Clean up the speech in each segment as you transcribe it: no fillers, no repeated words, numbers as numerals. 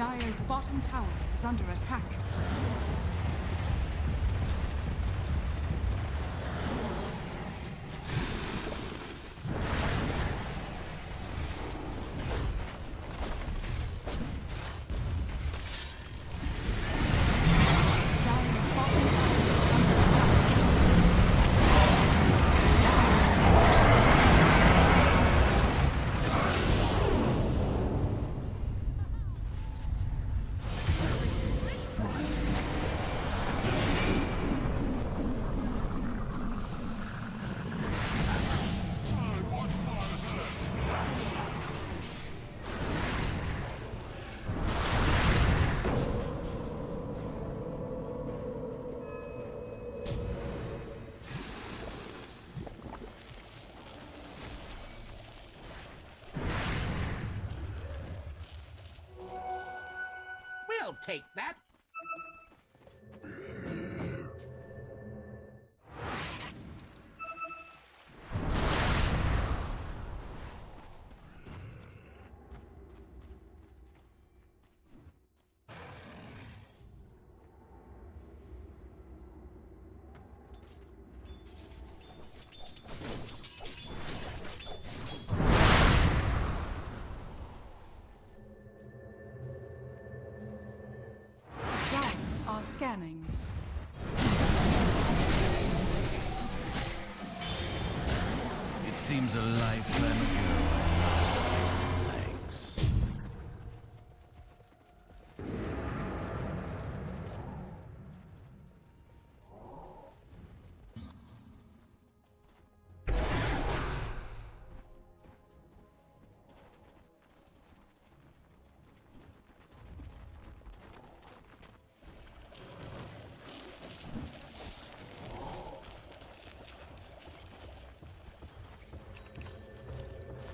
Dire's bottom tower is under attack. We'll take that. Scanning. It seems a lifetime ago. Thanks.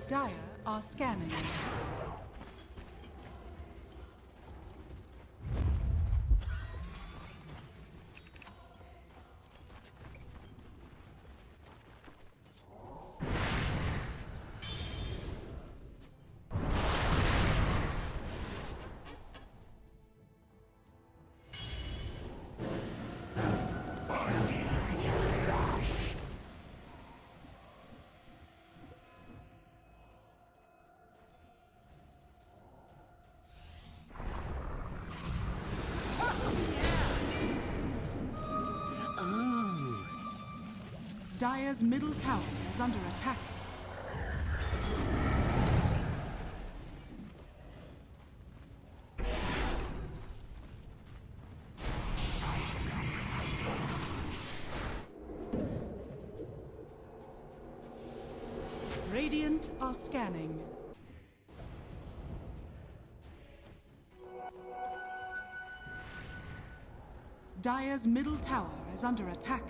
Dire are scanning. Dire's middle tower is under attack. Radiant are scanning. Dire's middle tower is under attack.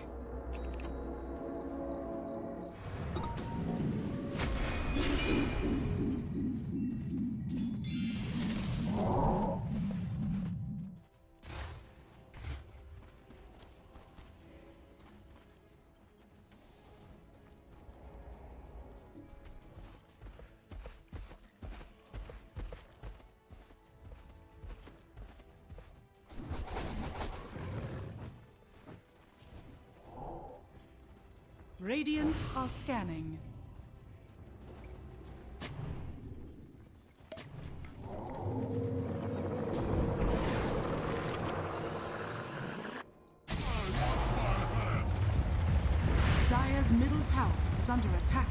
Radiant are scanning. Dire's middle tower is under attack.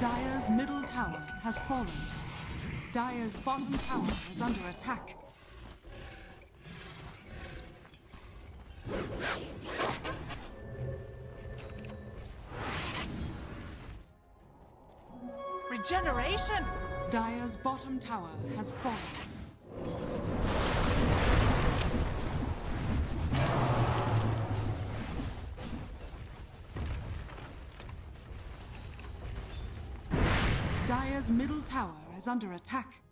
Dire's middle tower has fallen. Dire's bottom tower is under attack. Regeneration! Dire's bottom tower has fallen. Dire's middle tower is under attack.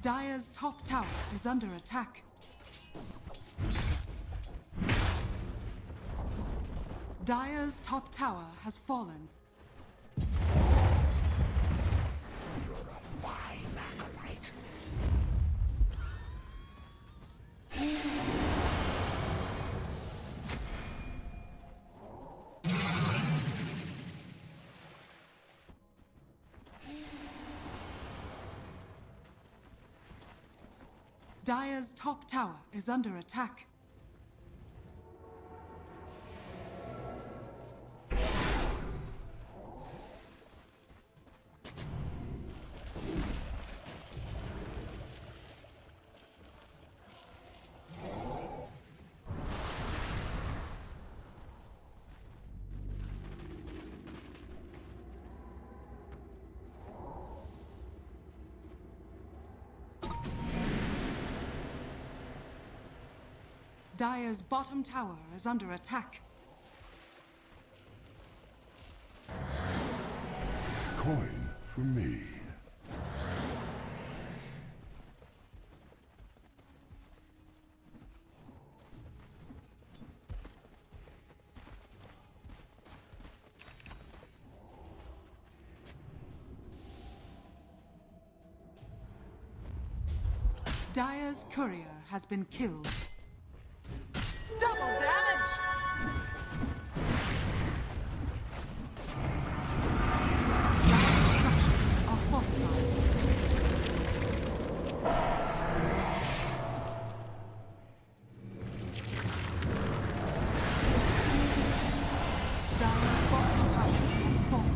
Dire's top tower is under attack. Dire's top tower has fallen. Dire's top tower is under attack. Dire's bottom tower is under attack. Coin for me. Dire's courier has been killed. Double damage! Dire's structures are fortified. Dire's bottom tower has fallen.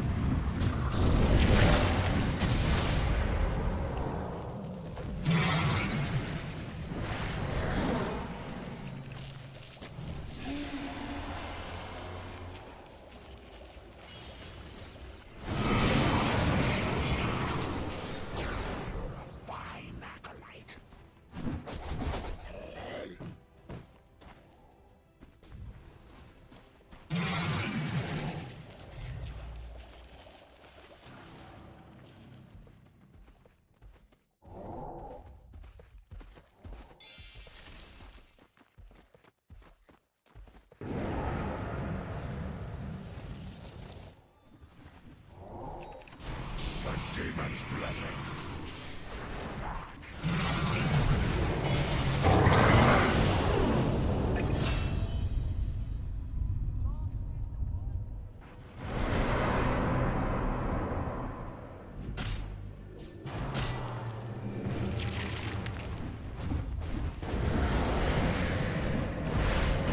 Demon's blessing.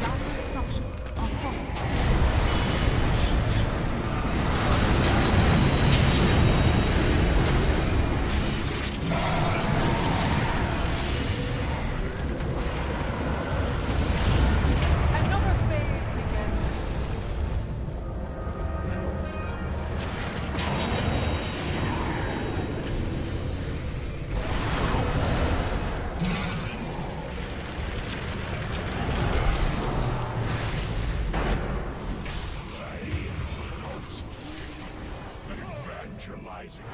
Dire's structures are fortified. Another phase begins. Evangelizing.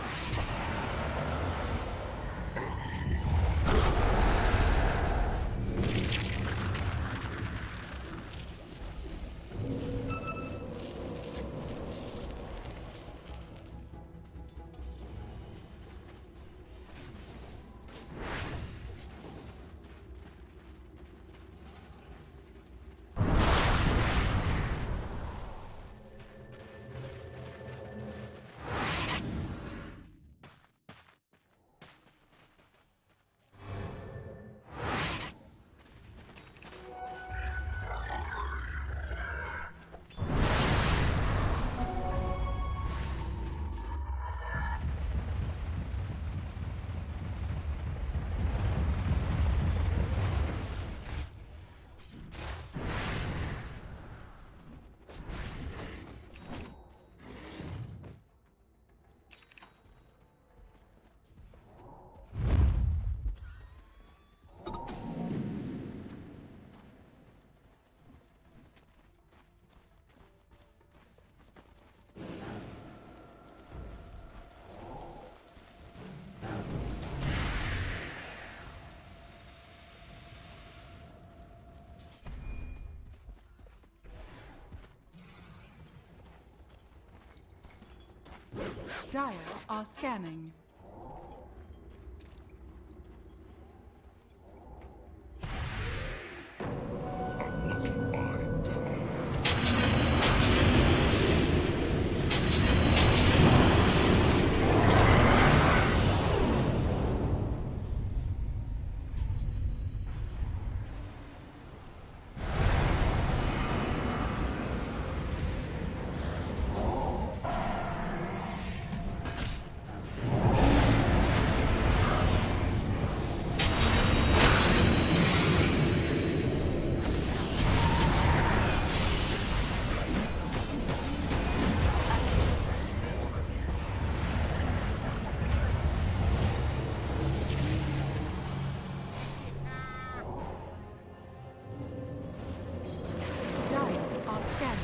Dire are scanning. Unlucky find. Dire are scanning.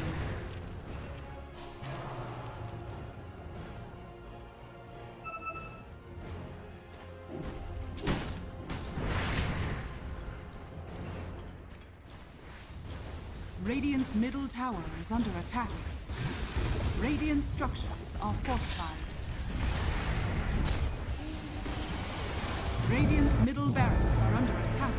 Radiant's middle tower is under attack. Radiant structures are fortified. Radiant's middle barracks are under attack.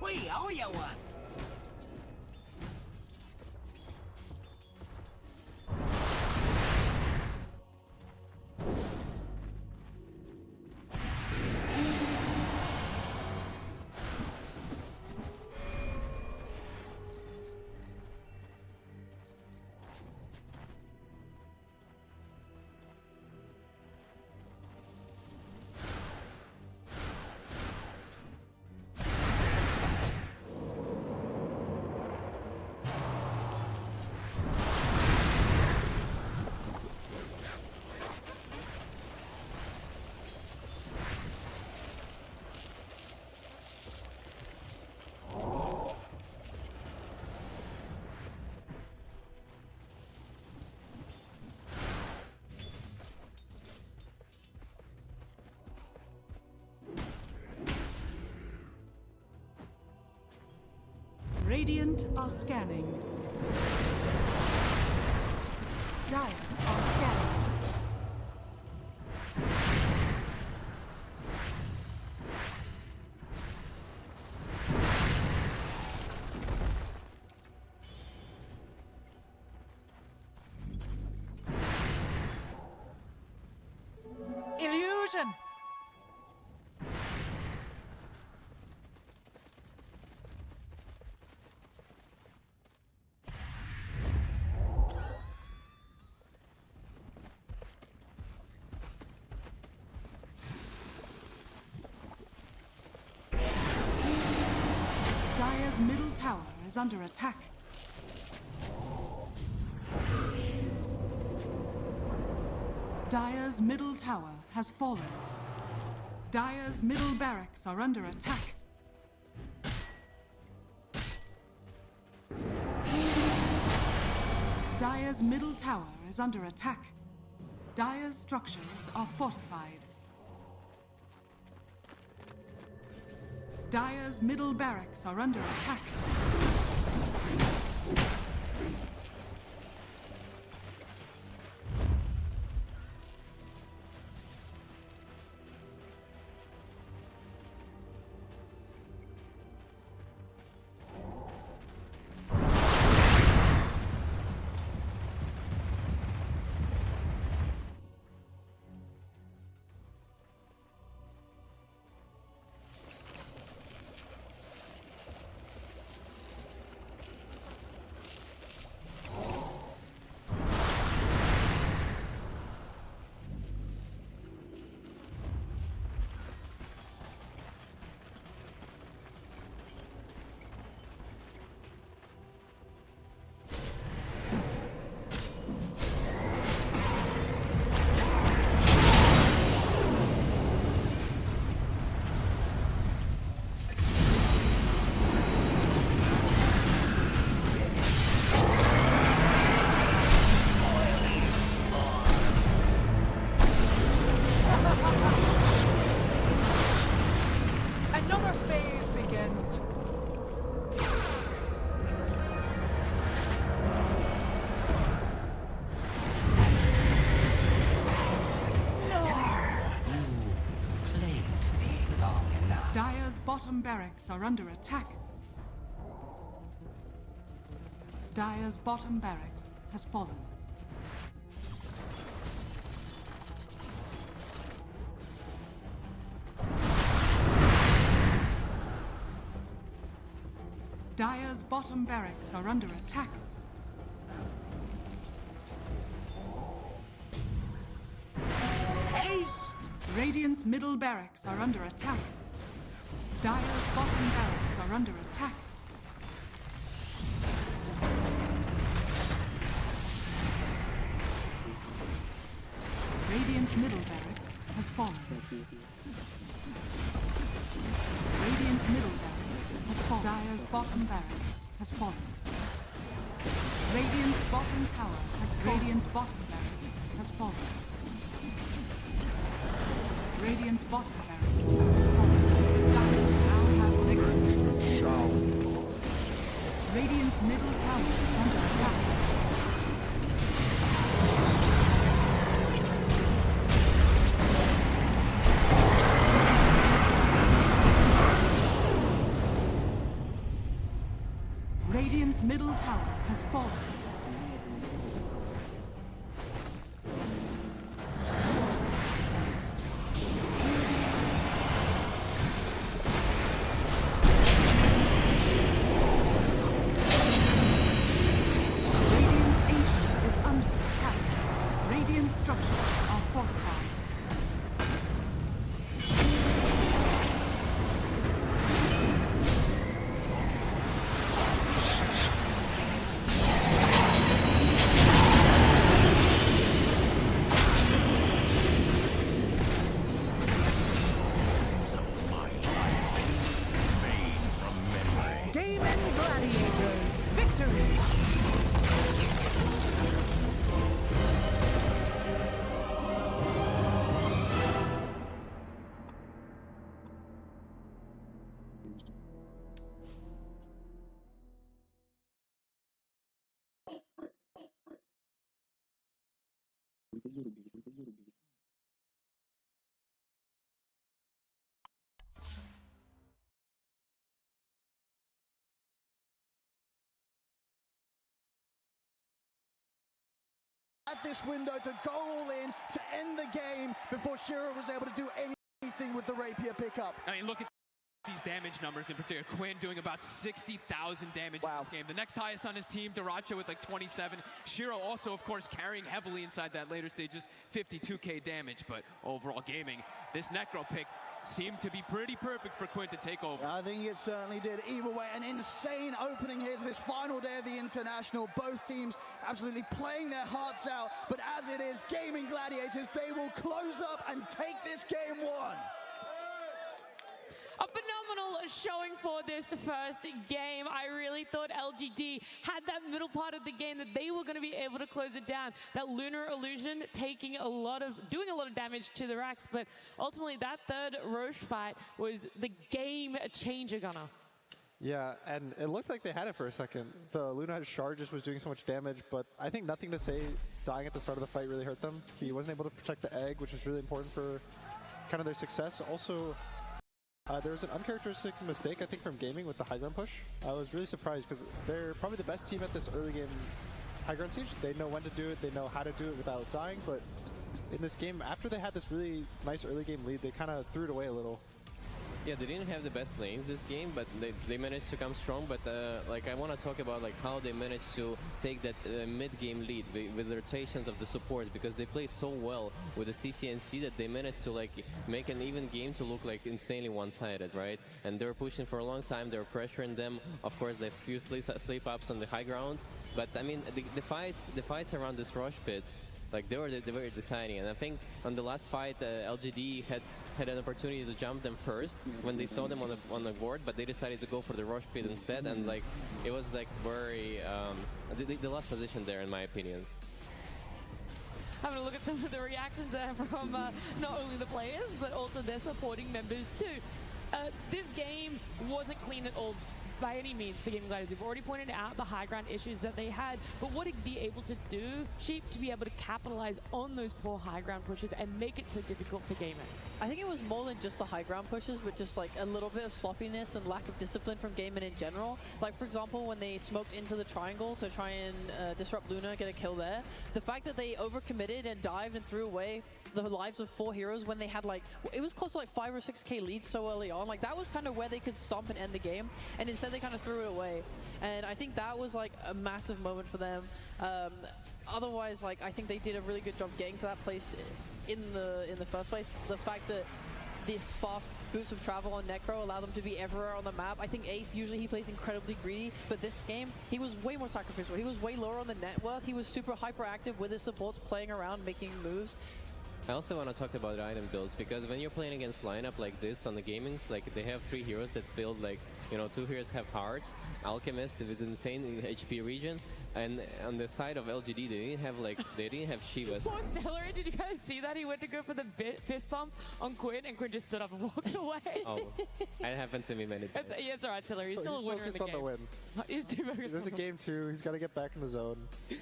We owe you one. Radiant are scanning. Dire are scanning. Illusion! Dire's middle tower is under attack. Dire's middle tower has fallen. Dire's middle barracks are under attack. Dire's middle tower is under attack. Dire's structures are fortified. Dire's middle barracks are under attack. begins. Plagued me long enough. Dire's bottom barracks are under attack. Dire's bottom barracks has fallen. Dire's bottom barracks are under attack. Haste! Radiant's middle barracks are under attack. Dire's bottom barracks are under attack. Radiant's middle barracks has fallen. Radiant's middle barracks has fallen. Dire's bottom barracks has fallen. Radiant's bottom tower has fallen. Radiant's bottom barracks has fallen. Radiant's bottom barracks has fallen. Dire now have victories. Radiant's middle tower is under attack. Radiant's middle tower has fallen. Radiant's ancient is under attack. Radiant structures are fortified. Gaming Gladiators, victory! At this window to go all in to end the game before Shiro was able to do anything with the rapier pickup. I mean, look at these damage numbers in particular. Quinn doing about 60,000 damage in this game. The next highest on his team, Daracha with like 27. Shiro also, of course, carrying heavily inside that later stages, 52k damage. But overall gaming, this Necro pick seemed to be pretty perfect for Quinn to take over. I think it certainly did. Either way, an insane opening here to this final day of the International. Both teams absolutely playing their hearts out. But as it is, Gaming Gladiators, they will close up and take this game one. A phenomenal showing for this first game. I really thought LGD had that middle part of the game that they were going to be able to close it down. That Lunar Illusion doing a lot of damage to the racks, but ultimately that third Roche fight was the game changer, Gunnar. Yeah, and it looked like they had it for a second. The Luna Shard just was doing so much damage, but I think Nothing to Say dying at the start of the fight really hurt them. He wasn't able to protect the egg, which was really important for kind of their success. Also, there was an uncharacteristic mistake, I think, from Gaming with the high ground push. I was really surprised because they're probably the best team at this early game high ground siege. They know when to do it, they know how to do it without dying, but in this game, after they had this really nice early game lead, they kind of threw it away a little. Yeah, they didn't have the best lanes this game, but they managed to come strong. But like, I want to talk about like how they managed to take that mid-game lead with the rotations of the supports, because they play so well with the CCNC that they managed to like make an even game to look like insanely one-sided, right? And they were pushing for a long time. They were pressuring them. Of course, there's few sleep-ups on the high grounds, but I mean the fights around this rush pits, like they were deciding. And I think on the last fight, LGD had an opportunity to jump them first when they saw them on the board, but they decided to go for the rush pit instead, and like it was like very the last position there, in my opinion. Having a look at some of the reactions there from not only the players but also their supporting members too. This game wasn't clean at all by any means for Gaming Gladiators. We've already pointed out the high ground issues that they had, but what is XZ able to do, Sheep, to be able to capitalize on those poor high ground pushes and make it so difficult for gaming? I think it was more than just the high ground pushes, but just like a little bit of sloppiness and lack of discipline from Gaming in general. Like, for example, when they smoked into the triangle to try and disrupt Luna, get a kill there, the fact that they overcommitted and dived and threw away the lives of 4 heroes when they had like, it was close to like 5 or 6k leads so early on. Like, that was kind of where they could stomp and end the game, and instead they kind of threw it away. And I think that was like a massive moment for them. Otherwise, like, I think they did a really good job getting to that place in the first place. The fact that this fast boots of travel on Necro allow them to be everywhere on the map. I think Ace, usually he plays incredibly greedy, but this game, he was way more sacrificial. He was way lower on the net worth. He was super hyperactive with his supports, playing around, making moves. I also want to talk about item builds, because when you're playing against lineup like this on the gamings, like they have 3 heroes that build like, you know, 2 heroes have hearts, Alchemist is insane in the HP region, and on the side of LGD they didn't have Shivas. Poor Celery, did you guys see that? He went to go for the fist bump on Quinn, and Quinn just stood up and walked away. Oh, that happened to me many times. It's alright, Celery, he's still a winner in the game. He's focused on the win. He's too focused. There's a game 2, he's got to get back in the zone.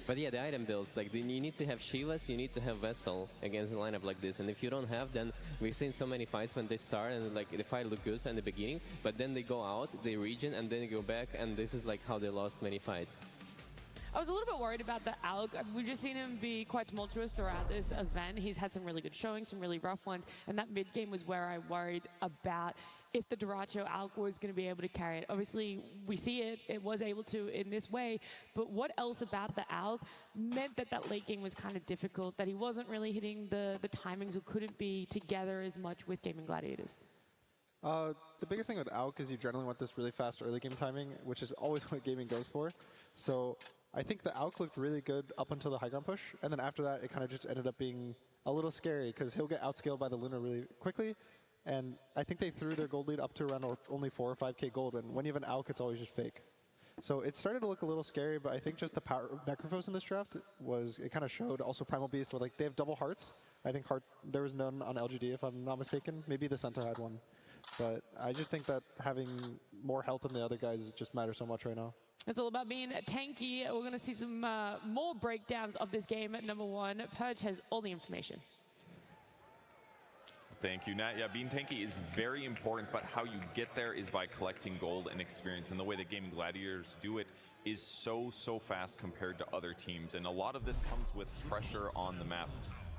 But yeah, the item builds, like you need to have Shivas, you need to have Vessel against a lineup like this, and if you don't have, then we've seen so many fights when they start and like the fight look good in the beginning, but then they go out, they regen, and then they go back, and this is like how they lost many fights. I was a little bit worried about the Alk. We've just seen him be quite tumultuous throughout this event. He's had some really good showings, some really rough ones, and that mid game was where I worried about if the Duracho Alk was going to be able to carry it. Obviously, we see it was able to in this way, but what else about the Alk meant that that late game was kind of difficult, that he wasn't really hitting the timings or couldn't be together as much with Gaming Gladiators? The biggest thing with Alk is you generally want this really fast early game timing, which is always what gaming goes for. So I think the Alk looked really good up until the high ground push, and then after that it kind of just ended up being a little scary because he'll get outscaled by the Luna really quickly, and I think they threw their gold lead up to around only 4 or 5k gold, and when you have an Alk it's always just fake. So it started to look a little scary, but I think just the power of Necrophos in this draft it kind of showed. Also Primal Beast, where like they have double hearts. I think there was none on LGD if I'm not mistaken. Maybe the center had one. But I just think that having more health than the other guys just matters so much right now. It's all about being tanky. We're going to see some more breakdowns of this game at number 1. Purge has all the information. Thank you, Nat. Yeah, being tanky is very important, but how you get there is by collecting gold and experience. And the way that Gaming Gladiators do it is so fast compared to other teams. And a lot of this comes with pressure on the map.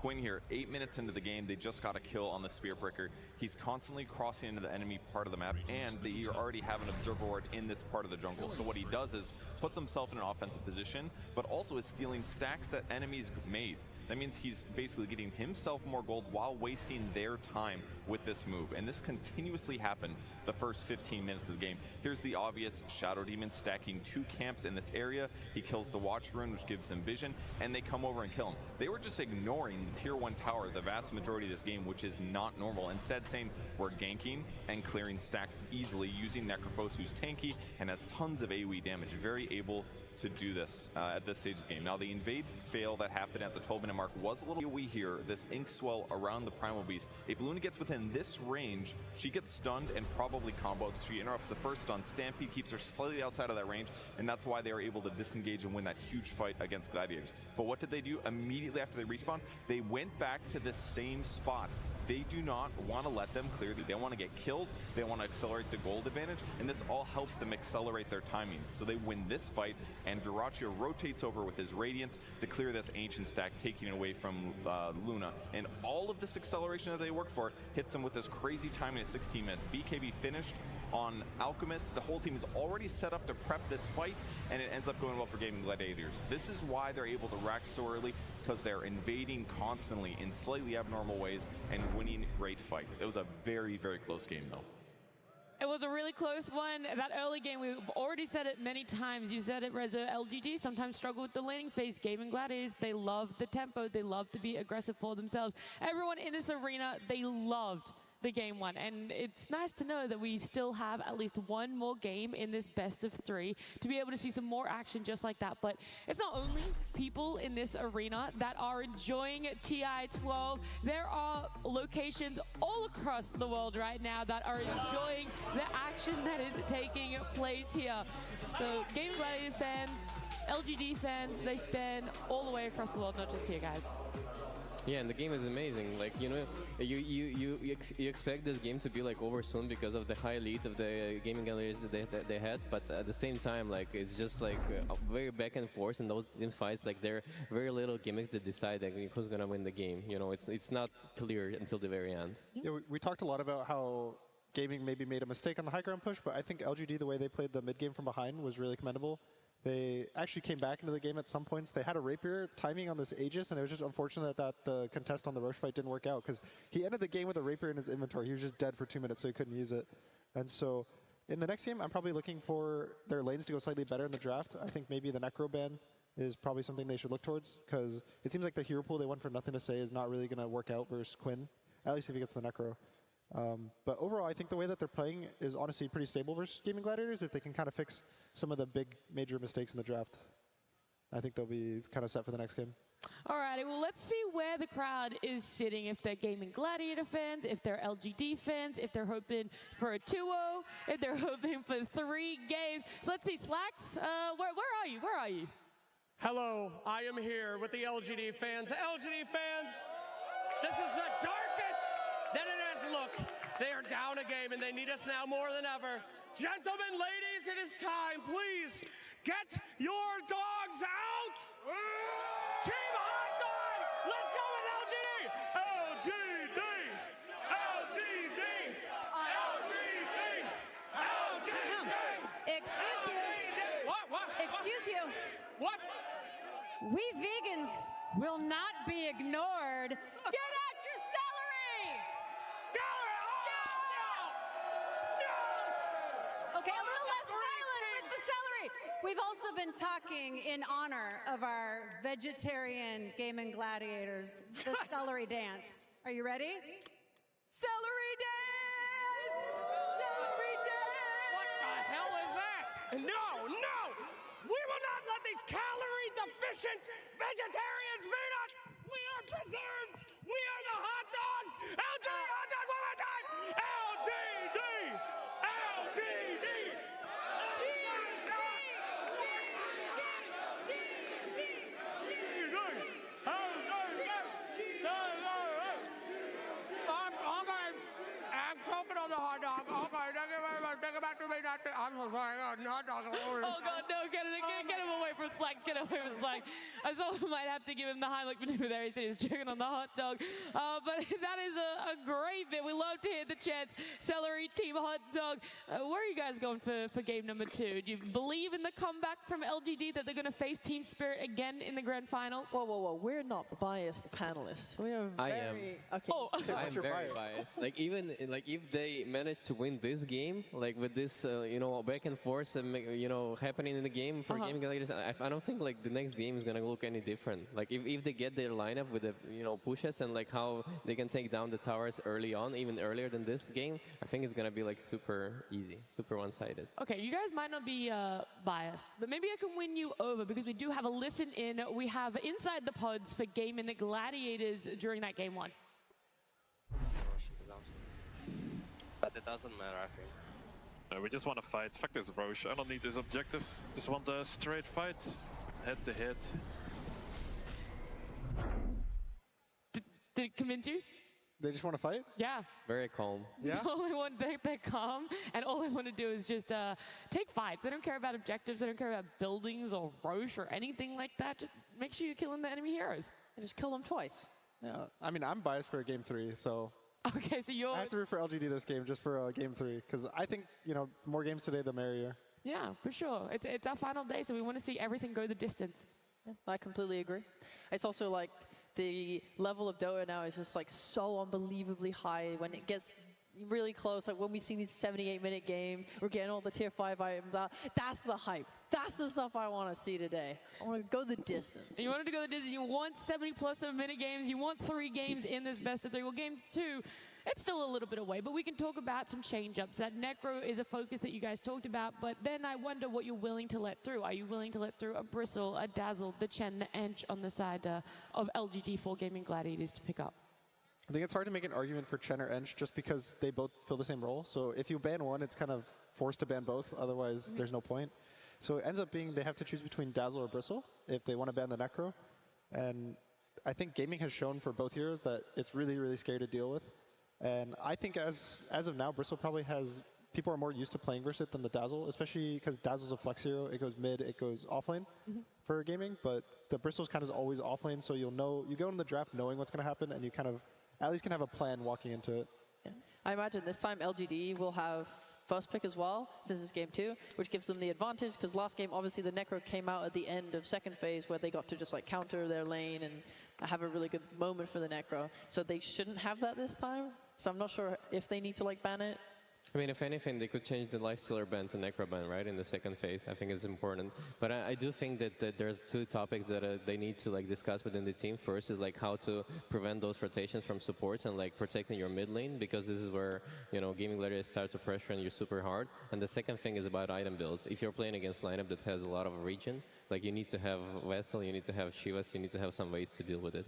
Quinn here, 8 minutes into the game, they just got a kill on the Spear Breaker. He's constantly crossing into the enemy part of the map, and they already have an Observer Ward in this part of the jungle. So what he does is puts himself in an offensive position, but also is stealing stacks that enemies made. That means he's basically getting himself more gold while wasting their time with this move. And this continuously happened the first 15 minutes of the game. Here's the obvious Shadow Demon stacking 2 camps in this area. He kills the Watch Rune, which gives them vision, and they come over and kill him. They were just ignoring the tier 1 tower the vast majority of this game, which is not normal. Instead saying, we're ganking and clearing stacks easily using Necrophos, who's tanky and has tons of AoE damage. Very able to do this at this stage of the game. Now the invade fail that happened at the 12-minute mark was a little AoE here, this ink swell around the Primal Beast. If Luna gets within this range, she gets stunned and probably comboed. She interrupts the first stun. Stampede keeps her slightly outside of that range, and that's why they were able to disengage and win that huge fight against Gladiators. But what did they do immediately after they respawned? They went back to the same spot. They do not want to let them clear. They want to get kills. They want to accelerate the gold advantage, and this all helps them accelerate their timing. So they win this fight, and Duracho rotates over with his Radiance to clear this Ancient stack, taking it away from Luna. And all of this acceleration that they worked for hits them with this crazy timing at 16 minutes. BKB finished on Alchemist. The whole team is already set up to prep this fight, and it ends up going well for Gaming Gladiators. This is why they're able to rack so early. It's because they're invading constantly in slightly abnormal ways and winning great fights. It was a very close game, though. It was a really close one. That early game, we've already said it many times. You said it, Reza. LGD sometimes struggle with the laning phase. Gaming Gladiators, they love the tempo. They love to be aggressive for themselves. Everyone in this arena, they loved the game one. And it's nice to know that we still have at least one more game in this best of 3 to be able to see some more action just like that. But it's not only people in this arena that are enjoying TI12. There are locations all across the world right now that are enjoying the action that is taking place here. So Gaming Gladiator fans, LGD fans, they span all the way across the world, not just here, guys. Yeah, and the game is amazing. Like, you know, you expect this game to be like over soon because of the high lead of the gaming galleries that they had, but at the same time, like, it's just like very back and forth in those team fights. Like, there are very little gimmicks that decide like, who's gonna win the game. You know, it's not clear until the very end. Yeah, we talked a lot about how gaming maybe made a mistake on the high ground push, but I think LGD, the way they played the mid game from behind was really commendable. They actually came back into the game at some points. They had a rapier timing on this Aegis, and it was just unfortunate that the contest on the Roche fight didn't work out, because he ended the game with a rapier in his inventory. He was just dead for 2 minutes, so he couldn't use it. And so in the next game, I'm probably looking for their lanes to go slightly better in the draft. I think maybe the Necro ban is probably something they should look towards, because it seems like the hero pool they won for Nothing to Say is not really going to work out versus Quinn, at least if he gets the Necro. But overall, I think the way that they're playing is honestly pretty stable versus Gaming Gladiators. If they can kind of fix some of the big major mistakes in the draft, I think they'll be kind of set for the next game. Alrighty, well, let's see where the crowd is sitting. If they're Gaming Gladiator fans, if they're LGD fans, if they're hoping for a 2-0, if they're hoping for 3 games. So let's see, Slacks, where are you? Where are you? Hello, I am here with the LGD fans. LGD fans, this is the darkest that it has looked. They are down a game and they need us now more than ever. Gentlemen, ladies, it is time. Please get your dogs out. Team Hot Dog, let's go with LGD. LGD, LGD, LGD, LGD. Excuse you. What? Excuse you. What? We vegans will not be ignored. Get out your celery! Okay, a little less violent with the celery. We've also been talking in honor of our vegetarian Gaming Gladiators, the celery dance. Are you ready? Celery dance! Celery dance! What the hell is that? No! We will not let these calorie-deficient vegetarians beat us! We are preserved! We are the hot dogs! LGD hot dog one more time! LGD! LGD! I'm choking on the hot dog. Okay, thank you very much. Take it back to me. I'm so sorry. Hot dog. Oh God, no, get him away from Slacks, get away from Slacks. I saw we might have to give him the Heimlich maneuver there. He said he's choking on the hot dog. But that is a great bit. We love to hear the chants. Celery, Team Hot Dog. Where are you guys going for game number 2? Do you believe in the comeback from LGD that they're going to face Team Spirit again in the grand finals? Whoa. We're not biased panelists. We are very... I am. Okay. Oh. I'm very biased. Like, even like if they manage to win this game, like with this, you know, back and forth, you know, happening in the game for Gaming Gladiators, I don't think like the next game is gonna look any different. Like if they get their lineup with the, you know, pushes and like how they can take down the towers early on, even earlier than this game, I think it's gonna be like super easy, super one-sided. Okay, you guys might not be biased, but maybe I can win you over because we do have a listen in. We have Inside the Pods for Gaming Gladiators during that game 1. But it doesn't matter, I think. No, we just want to fight. Fuck this Roche. I don't need these objectives. Just want a straight fight. Head to head. Did it convince you? They just want to fight? Yeah. Very calm. Yeah? They're calm, and all they want to do is just take fights. They don't care about objectives. They don't care about buildings or Roche or anything like that. Just make sure you're killing the enemy heroes. And just kill them twice. Yeah. I mean, I'm biased for game 3, so... Okay, so you're... I have to root for LGD this game just for game 3, because I think, you know, the more games today, the merrier. Yeah, for sure. It's our final day, so we want to see everything go the distance. Yeah, I completely agree. It's also like the level of Dota now is just like so unbelievably high when it gets really close. Like when we see these 78-minute games, we're getting all the tier 5 items out. That's the hype. That's the stuff I want to see today. I want to go the distance. You wanted to go the distance. You want 70+ minute games. You want 3 games in this best of 3. Well, game 2, it's still a little bit away, but we can talk about some change-ups. That Necro is a focus that you guys talked about, but then I wonder what you're willing to let through. Are you willing to let through a Bristle, a Dazzle, the Chen, the Ench on the side of LGD for Gaming Gladiators to pick up? I think it's hard to make an argument for Chen or Ench just because they both fill the same role. So if you ban one, it's kind of forced to ban both. Otherwise, there's no point. So it ends up being they have to choose between Dazzle or Bristle if they want to ban the Necro. And I think gaming has shown for both heroes that it's really, really scary to deal with. And I think as of now, Bristle probably has, people are more used to playing versus it than the Dazzle, especially because Dazzle's a flex hero. It goes mid, it goes offlane for gaming, but the Bristle's kind of always offlane, so you'll know, you go in the draft knowing what's going to happen, and you kind of at least can have a plan walking into it. Yeah. I imagine this time LGD will have first pick as well, since it's game 2, which gives them the advantage, because last game, obviously, the Necro came out at the end of second phase, where they got to just like counter their lane and have a really good moment for the Necro. So they shouldn't have that this time. So I'm not sure if they need to like ban it. I mean, if anything, they could change the Lifestealer ban to Necro ban, right, in the second phase. I think it's important. But I do think that there's two topics that they need to like discuss within the team. First is like how to prevent those rotations from supports and like protecting your mid lane, because this is where, you know, Gaming Gladiators start to pressure you super hard. And the second thing is about item builds. If you're playing against lineup that has a lot of regen, like you need to have Vessel, you need to have Shivas, you need to have some ways to deal with it.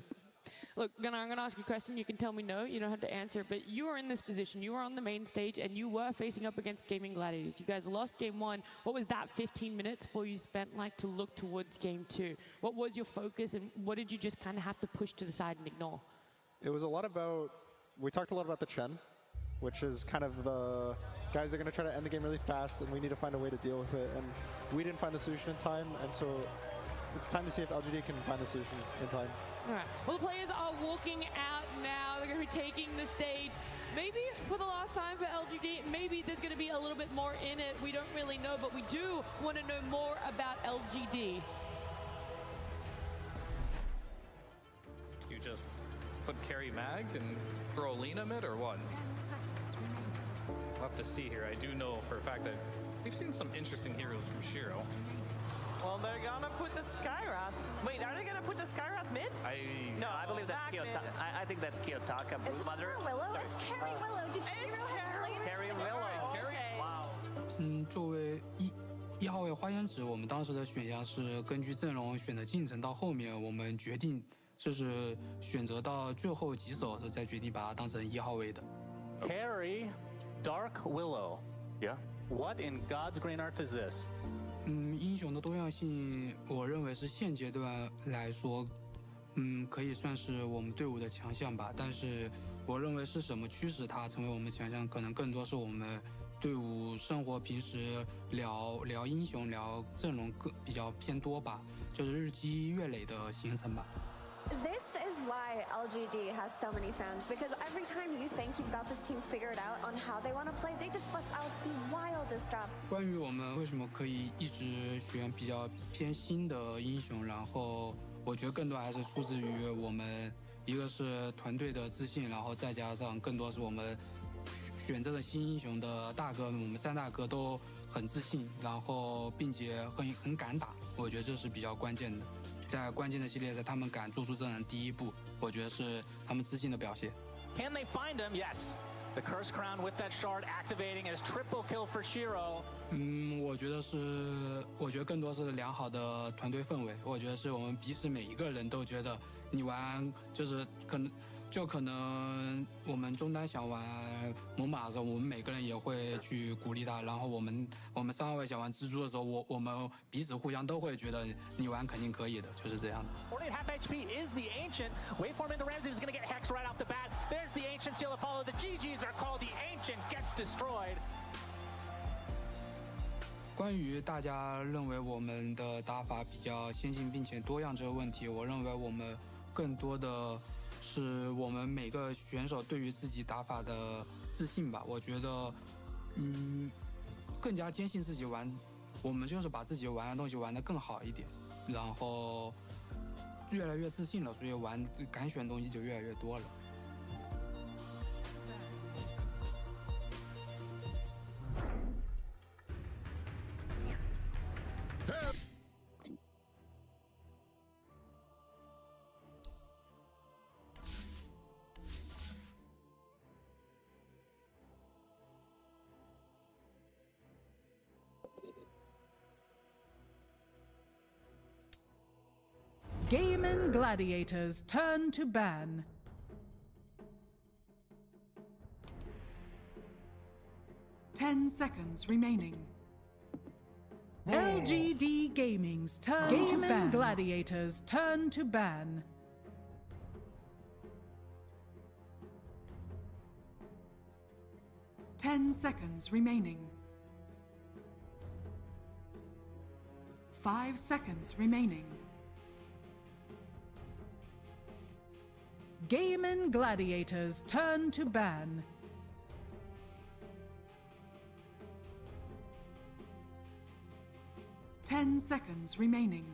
Look, Gunnar, I'm going to ask you a question. You can tell me no. You don't have to answer it. But you were in this position. You were on the main stage, and you were facing up against Gaming Gladiators. You guys lost game 1. What was that 15 minutes before you spent like to look towards game 2? What was your focus, and what did you just kind of have to push to the side and ignore? It was a lot about, we talked a lot about the Chen, which is kind of the guys that are going to try to end the game really fast, and we need to find a way to deal with it. And we didn't find the solution in time, and so it's time to see if LGD can find the solution in time. All right. Well, the players are walking out now. They're going to be taking the stage. Maybe for the last time for LGD, maybe there's going to be a little bit more in it. We don't really know, but we do want to know more about LGD. You just put carry mag and throw Lena mid or what? 10 seconds remaining. We'll have to see here. I do know for a fact that we've seen some interesting heroes from Shiro. Well, they're gonna put the Skyrath. Wait, are they gonna put the Skyrath mid? No, I believe that's Kiyotaka. I think that's Kiyotaka. Is this Mother? Willow? It's Carry Willow. Did you know how to play this? Carry Willow. Okay. Wow. 作为一号位花烟子，我们当时的选项是根据阵容选择进程，到后面我们决定就是选择到最后几手的时候再决定把它当成1号位的。Carry Dark Willow. Yeah. What in God's green earth is this? 英雄的多样性，我认为是现阶段来说，可以算是我们队伍的强项吧。但是，我认为是什么驱使它成为我们强项，可能更多是我们队伍生活平时聊英雄、聊阵容比较偏多吧，就是日积月累的形成吧。This is why LGD has so many fans, because every time you think you've got this team figured out on how they want to play, they just bust out the wildest draft. 关于我们为什么可以一直选比较偏新的英雄，然后我觉得更多还是出自于我们一个是团队的自信，然后再加上更多是我们选这个新英雄的大哥，我们3大哥都很自信，然后并且很敢打，我觉得这是比较关键的。在关键的系列赛，他们敢做出这样的第一步，我觉得是他们自信的表现。Can they find him? Yes. The Curse Crown with that shard activating as triple kill for Shiro. 我觉得更多是良好的团队氛围。我觉得是我们彼此每一个人都觉得你玩就是可能我们中单想玩猛犸的时候，我们每个人也会去鼓励他。然后我们3号位想玩蜘蛛的时候，我们彼此互相都会觉得你玩肯定可以的，就是这样的。48 half HP is the Ancient. Waveform into Ramsey is going to get Hex right off the bat. There's the Ancient seal of follow. The GGs are called. The Ancient gets destroyed. 关于大家认为我们的打法比较先进并且多样这个问题，我认为我们更多的是我们每个选手对于自己打法的自信吧。我觉得，更加坚信自己玩，我们就是把自己玩的东西玩得更好一点，然后越来越自信了，所以敢选的东西就越来越多了。Gaiman Gladiators turn to ban. Ten seconds remaining. LGD Gaming's turn to ban. Gaiman Gladiators turn to ban. 10 seconds remaining. 5 seconds remaining. Gaiman Gladiators turn to ban. Ten seconds remaining.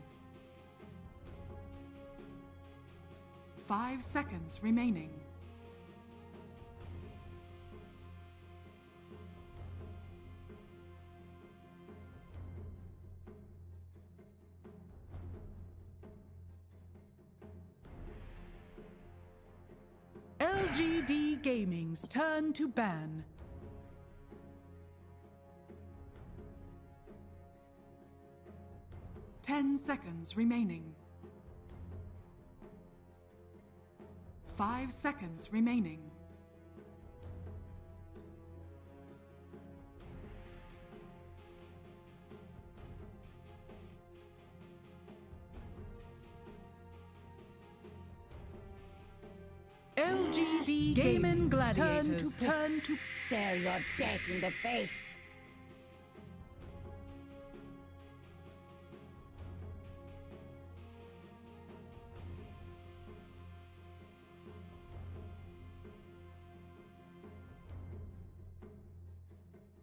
5 seconds remaining. LGD Gaming's turn to ban. Ten seconds remaining. 5 seconds remaining. LGD Gaiman Gladiators turn to stare your death in the face.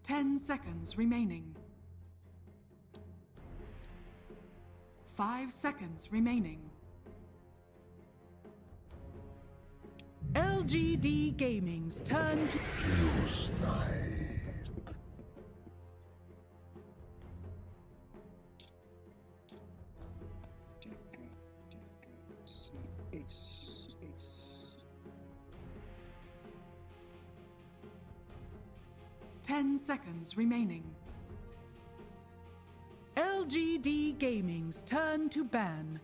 Ten seconds remaining. 5 seconds remaining. LGD Gaming's turn to Ten seconds remaining. LGD Gaming's turn to ban.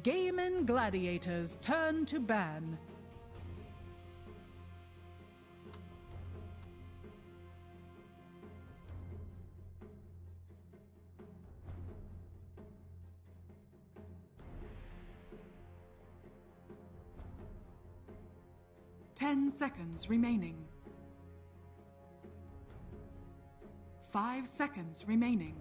Gaiman Gladiators turn to ban. Ten seconds remaining. 5 seconds remaining.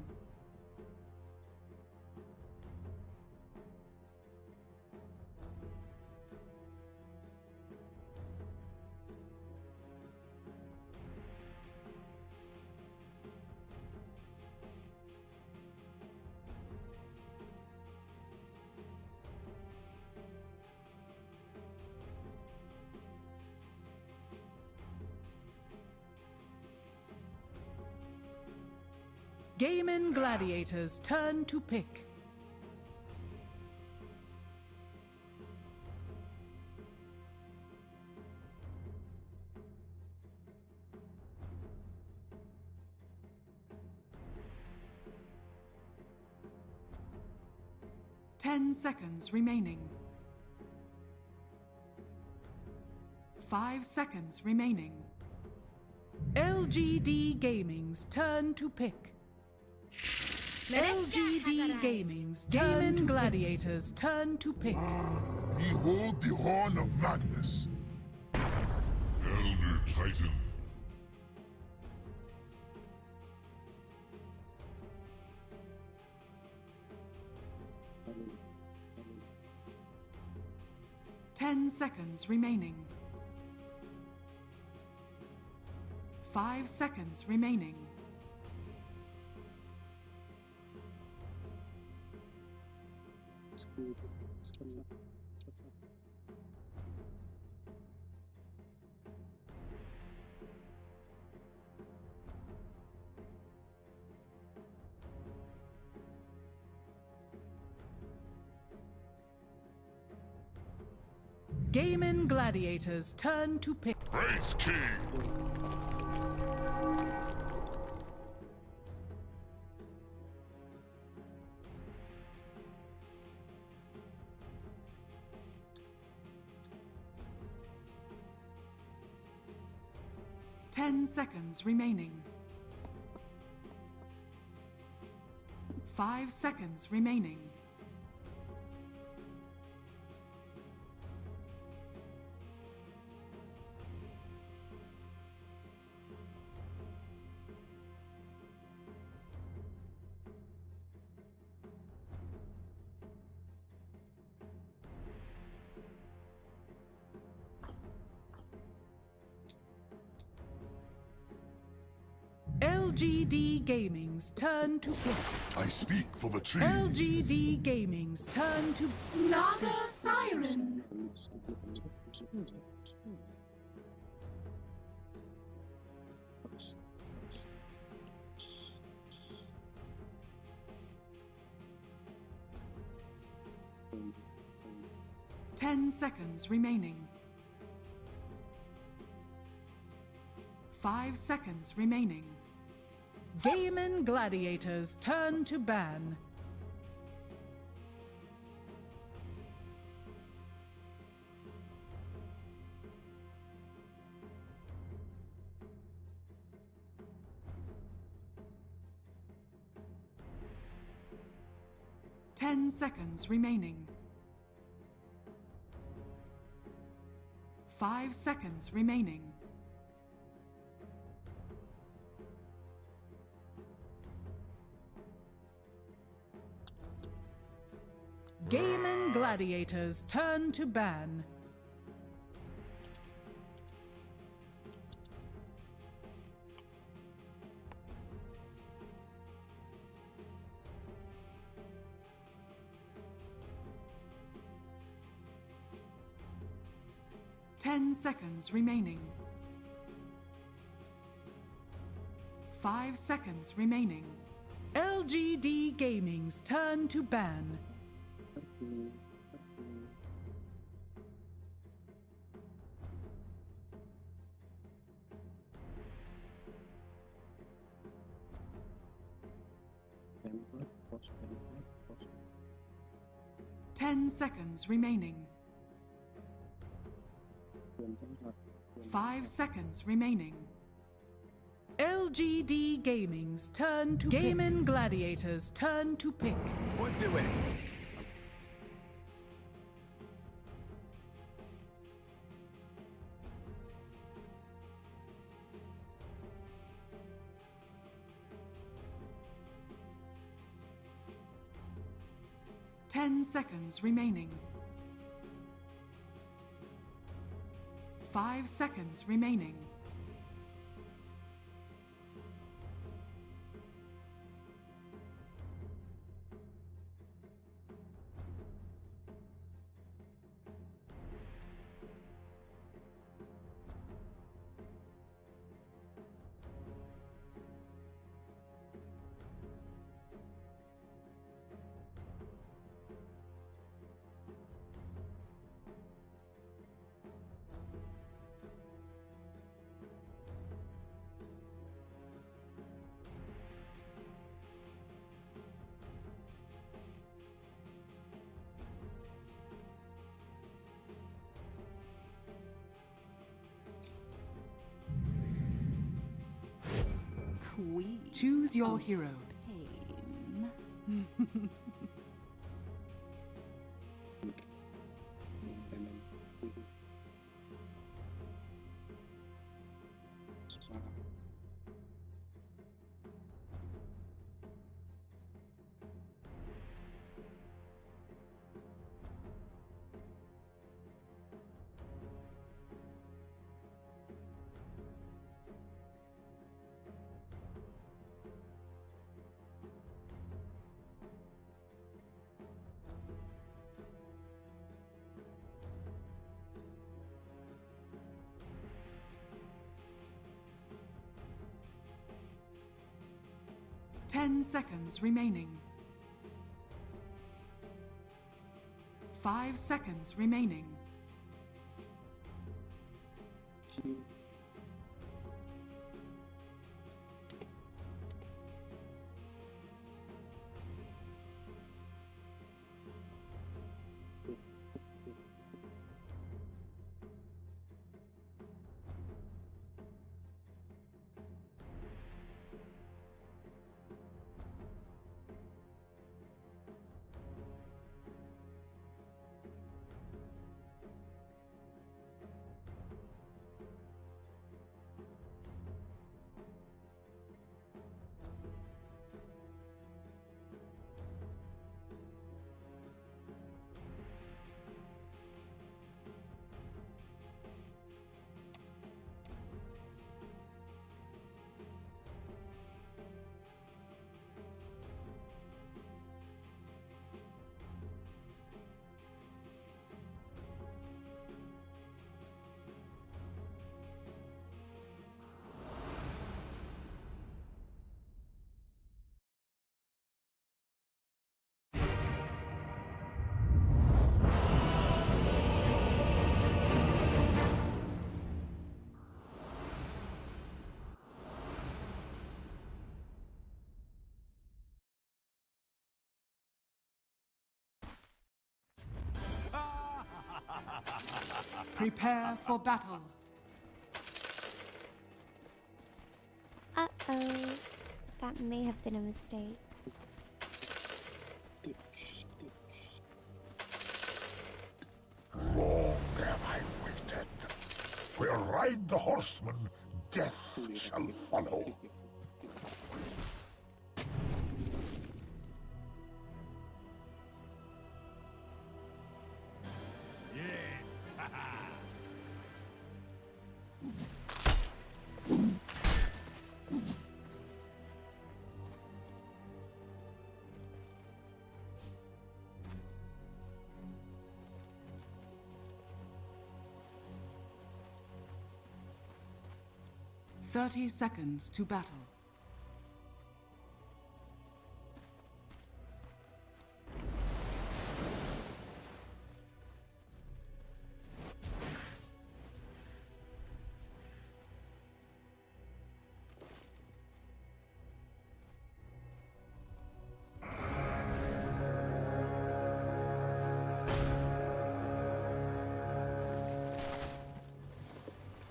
Gaiman Gladiators turn to pick. Ten seconds remaining. 5 seconds remaining. LGD Gaming's turn to pick. LGD Gaming's Gaiman Gladiators turn to pick. Behold the horn of Magnus. Elder Titan. Ten seconds remaining. 5 seconds remaining. Gaiman Gladiators turn to pick. Race King. 10 seconds remaining. 5 seconds remaining. LGD Gaming's turn to pick. I speak for the trees. LGD Gaming's turn to Naga Siren. Ten seconds remaining. 5 seconds remaining. Gaiman Gladiators turn to ban. Ten seconds remaining. 5 seconds remaining. Gaiman Gladiators turn to ban. Ten seconds remaining. 5 seconds remaining. LGD Gaming's turn to ban. Ten seconds remaining. 5 seconds remaining. LGD Gaming's turn to Gaiman Gladiators turn to pick. What's it with? 10 seconds remaining. 5 seconds remaining. Queen. Choose your hero. Pain. Ten seconds remaining. 5 seconds remaining. Prepare for battle. Uh-oh. That may have been a mistake. Long have I waited. Where ride the horseman, death shall follow. Yes. 30 seconds to battle.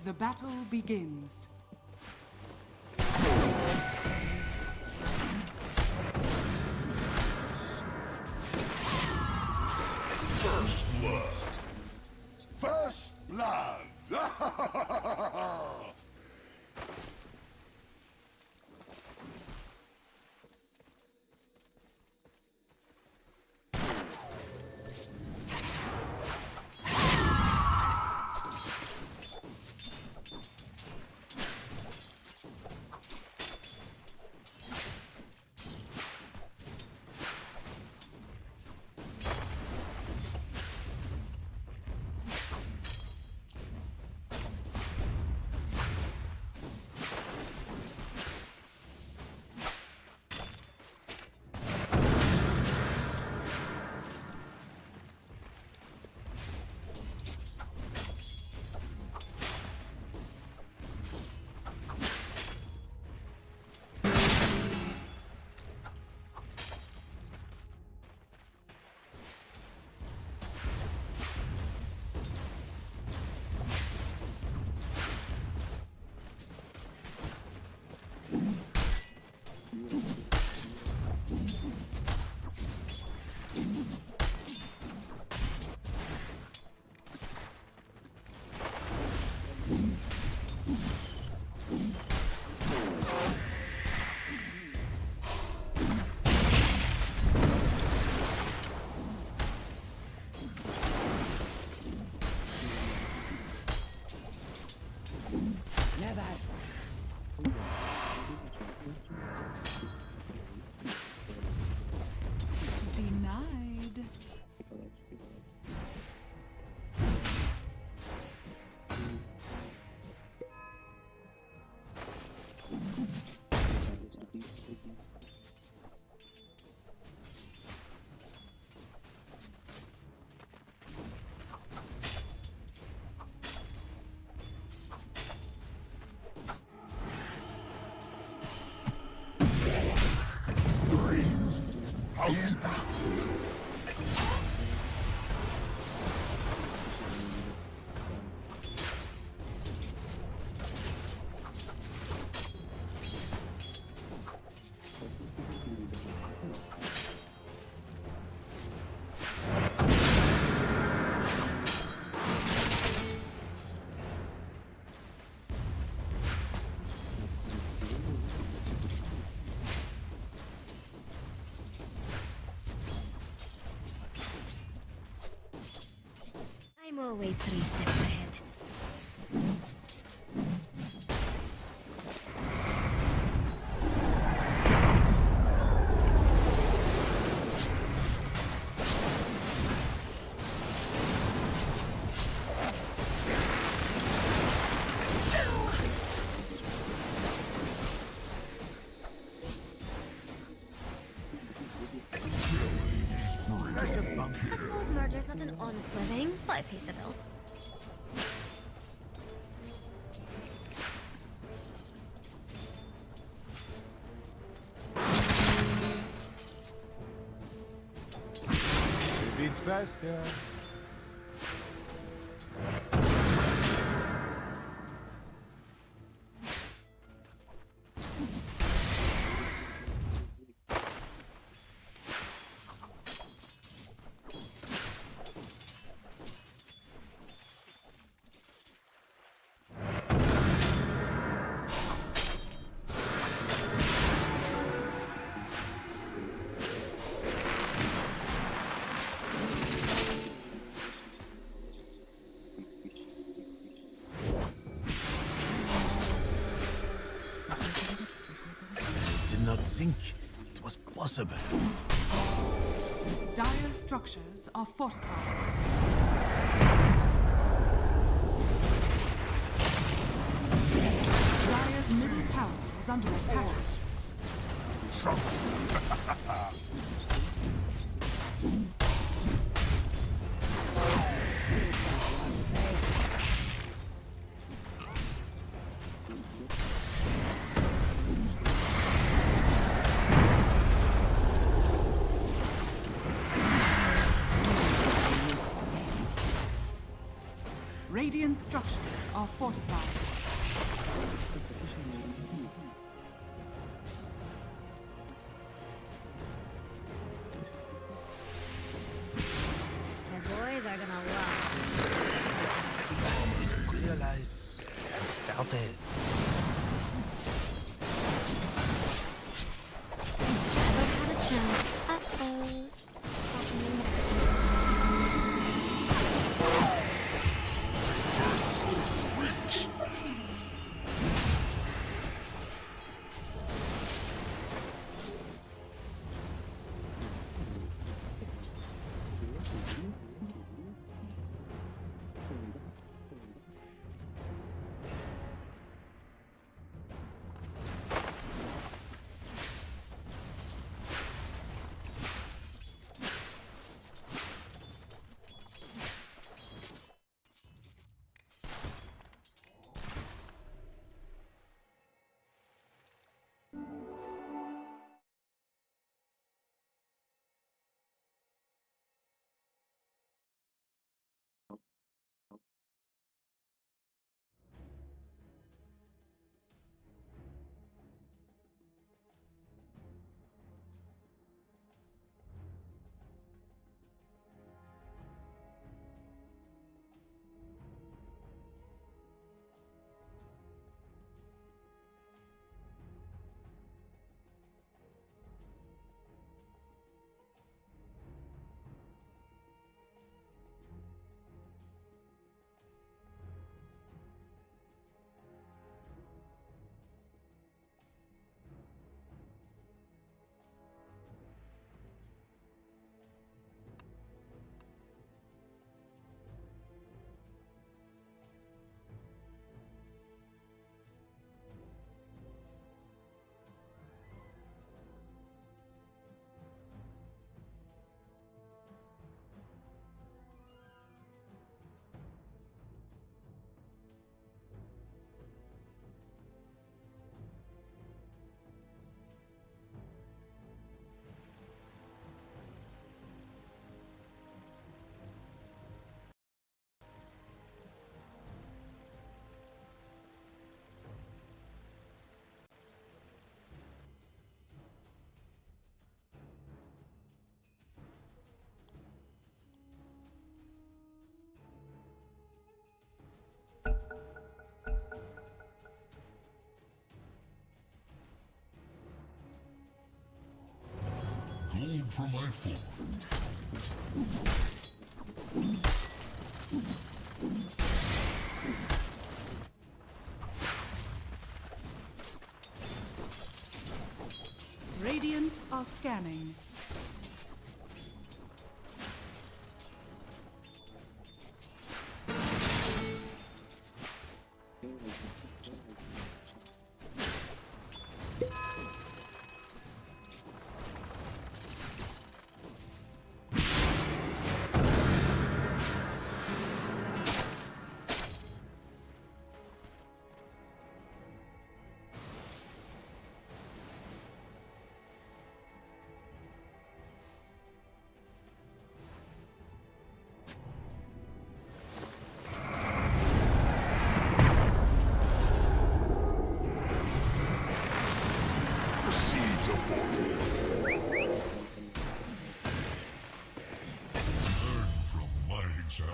The battle begins. First blood. First blood. Denied. Out. I'm always 3 steps ahead. I suppose murder's not an honest living, but it pays the bills. A bit faster. think it was possible. Dire's structures are fortified. Dire's middle tower is under attack. Radiant structures are fortified. The boys are gonna love. Didn't realize and started. Never had a chance. Uh-oh. Gold for my forward. Radiant are scanning.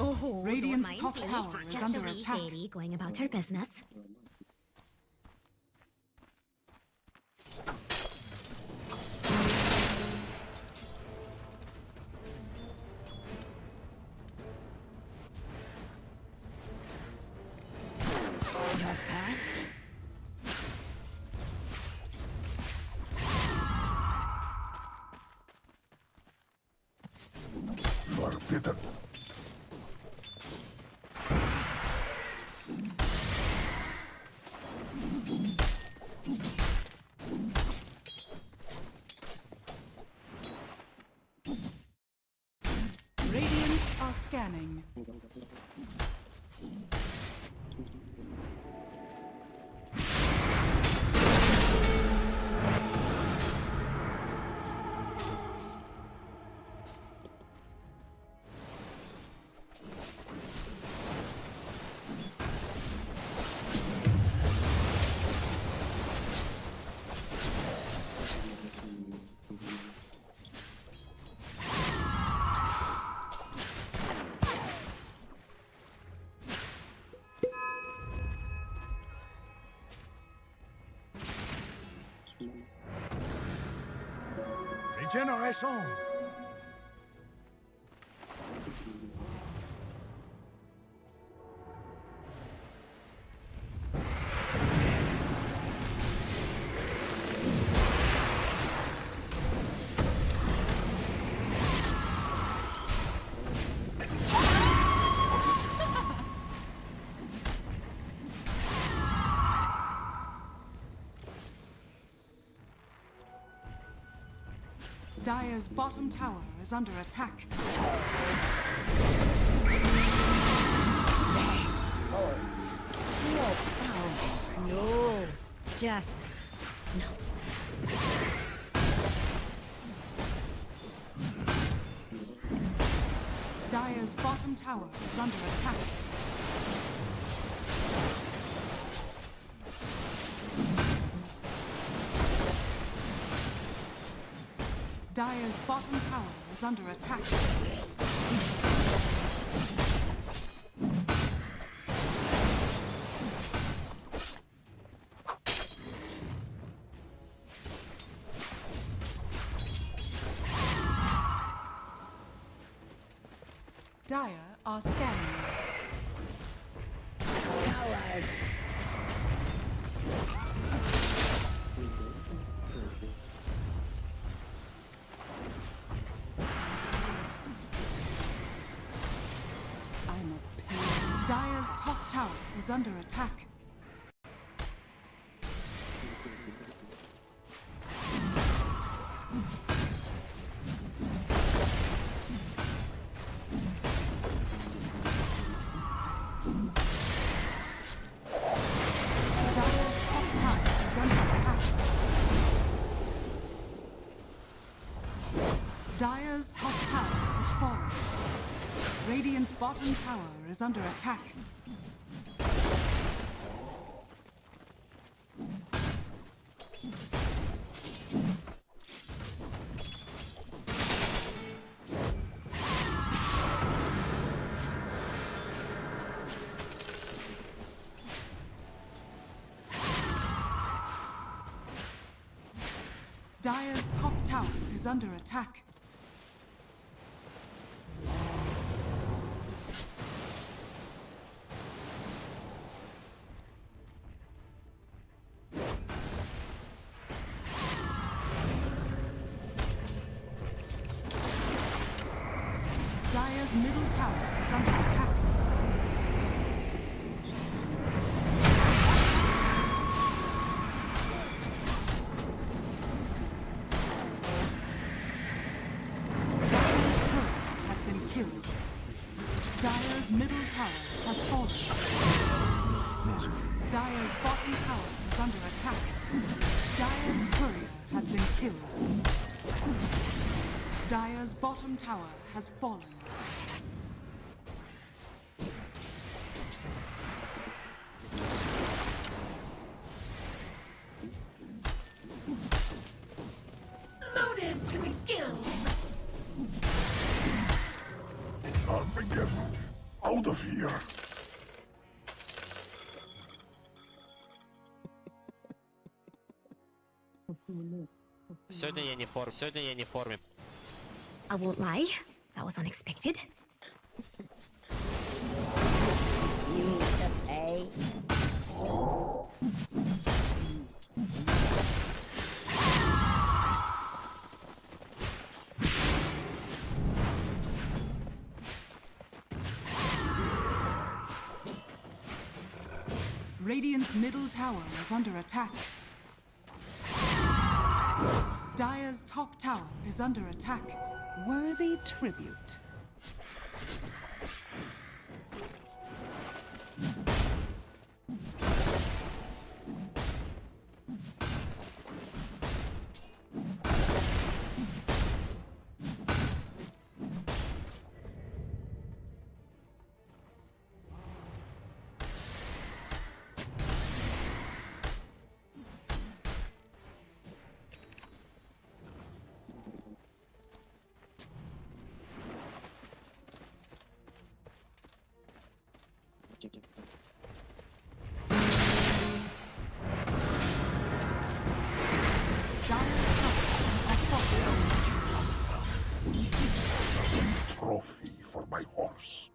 Oh, Radiant's top tower is just under a wee attack. lady going about her business. scanning. Regeneration! Dire's bottom tower is under attack. No. Just no. Dire's bottom tower is under attack. Dire's bottom tower is under attack. Dire are scanning. Coward. I'm a pain. Dire's top tower is under attack. Dire's top tower is under attack. Dire's top tower has fallen. Radiant's bottom tower is under attack. Dire's top tower is under attack. Dire's middle tower is under attack. Dire's turret has been killed. Dire's middle tower has fallen. Dire's bottom tower is under attack. Dire's courier has been killed. Dire's bottom tower has fallen. Loaded to the gills. None begin. Out of here. Сегодня я не в форме. I won't lie, that was unexpected. You need to pay. Radiant's middle tower is under attack. Dire's top tower is under attack. Worthy tribute. Trophy for my horse.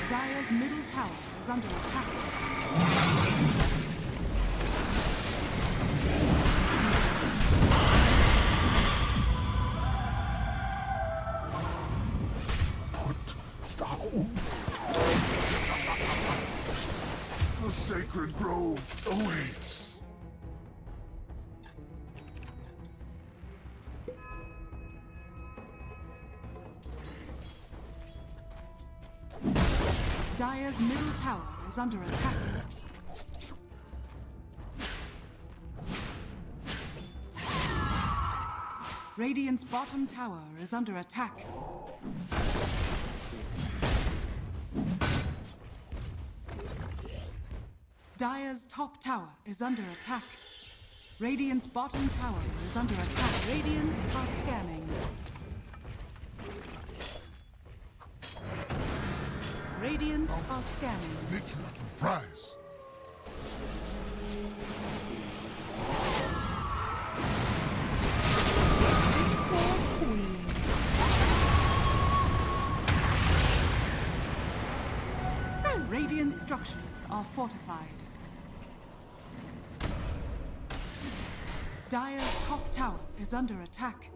Dire's middle tower is under attack. The sacred grove awaits. Dire's middle tower is under attack. Radiant's bottom tower is under attack. Dire's top tower is under attack. Radiant's bottom tower is under attack. Radiant are scanning. Radiant are scanning. Prize. Radiant structures are fortified. Dire's top tower is under attack.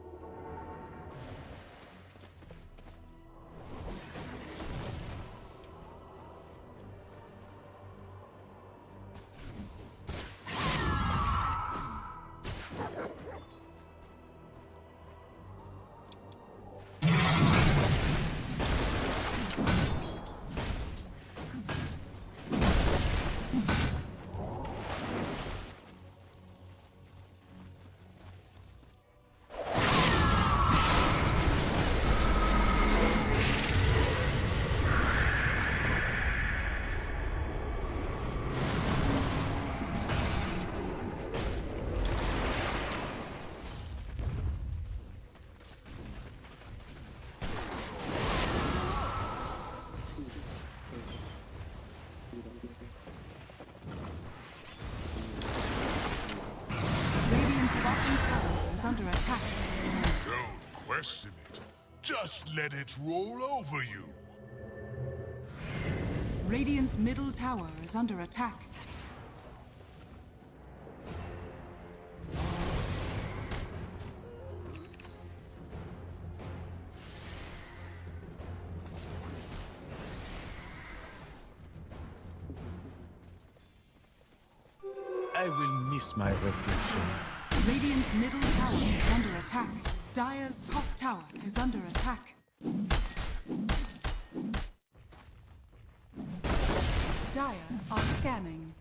Under attack. Don't question it. Just let it roll over you. Radiant's middle tower is under attack. I will miss my reflection. Radiant's middle tower is under attack. Dire's top tower is under attack. Dire are scanning.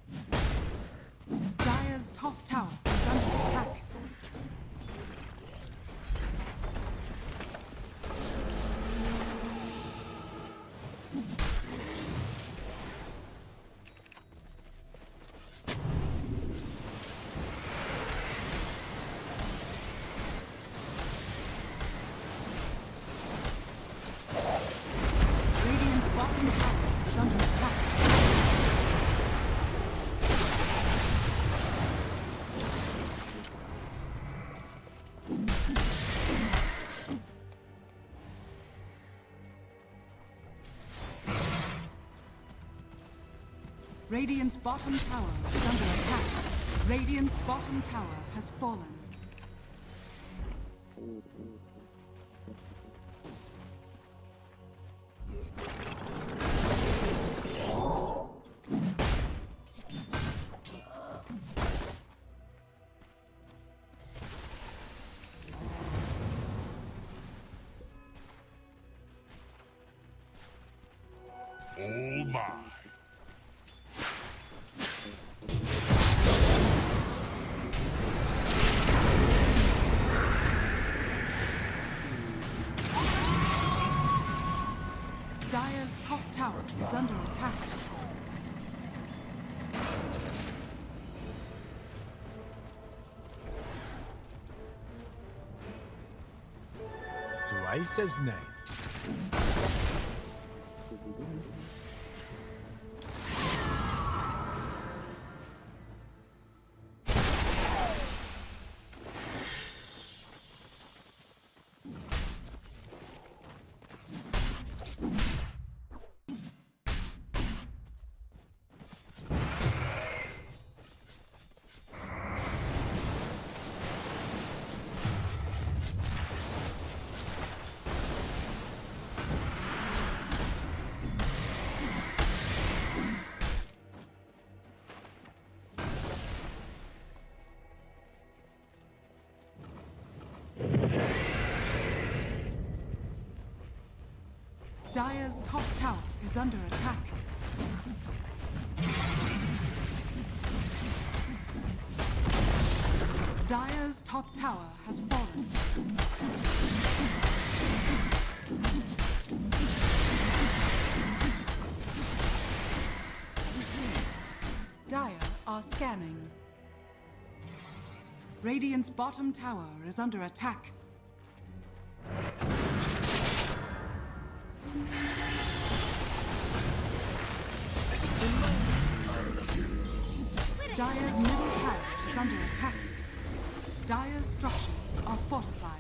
Dire's top tower is under attack. Radiant's bottom tower is under attack. Radiant's bottom tower has fallen. All mine. Dire's top tower is under attack. Twice as nice. Dire's top tower is under attack. Dire's top tower has fallen. Dire are scanning. Radiant's bottom tower is under attack. Dire's middle tower is under attack. Dire's structures are fortified.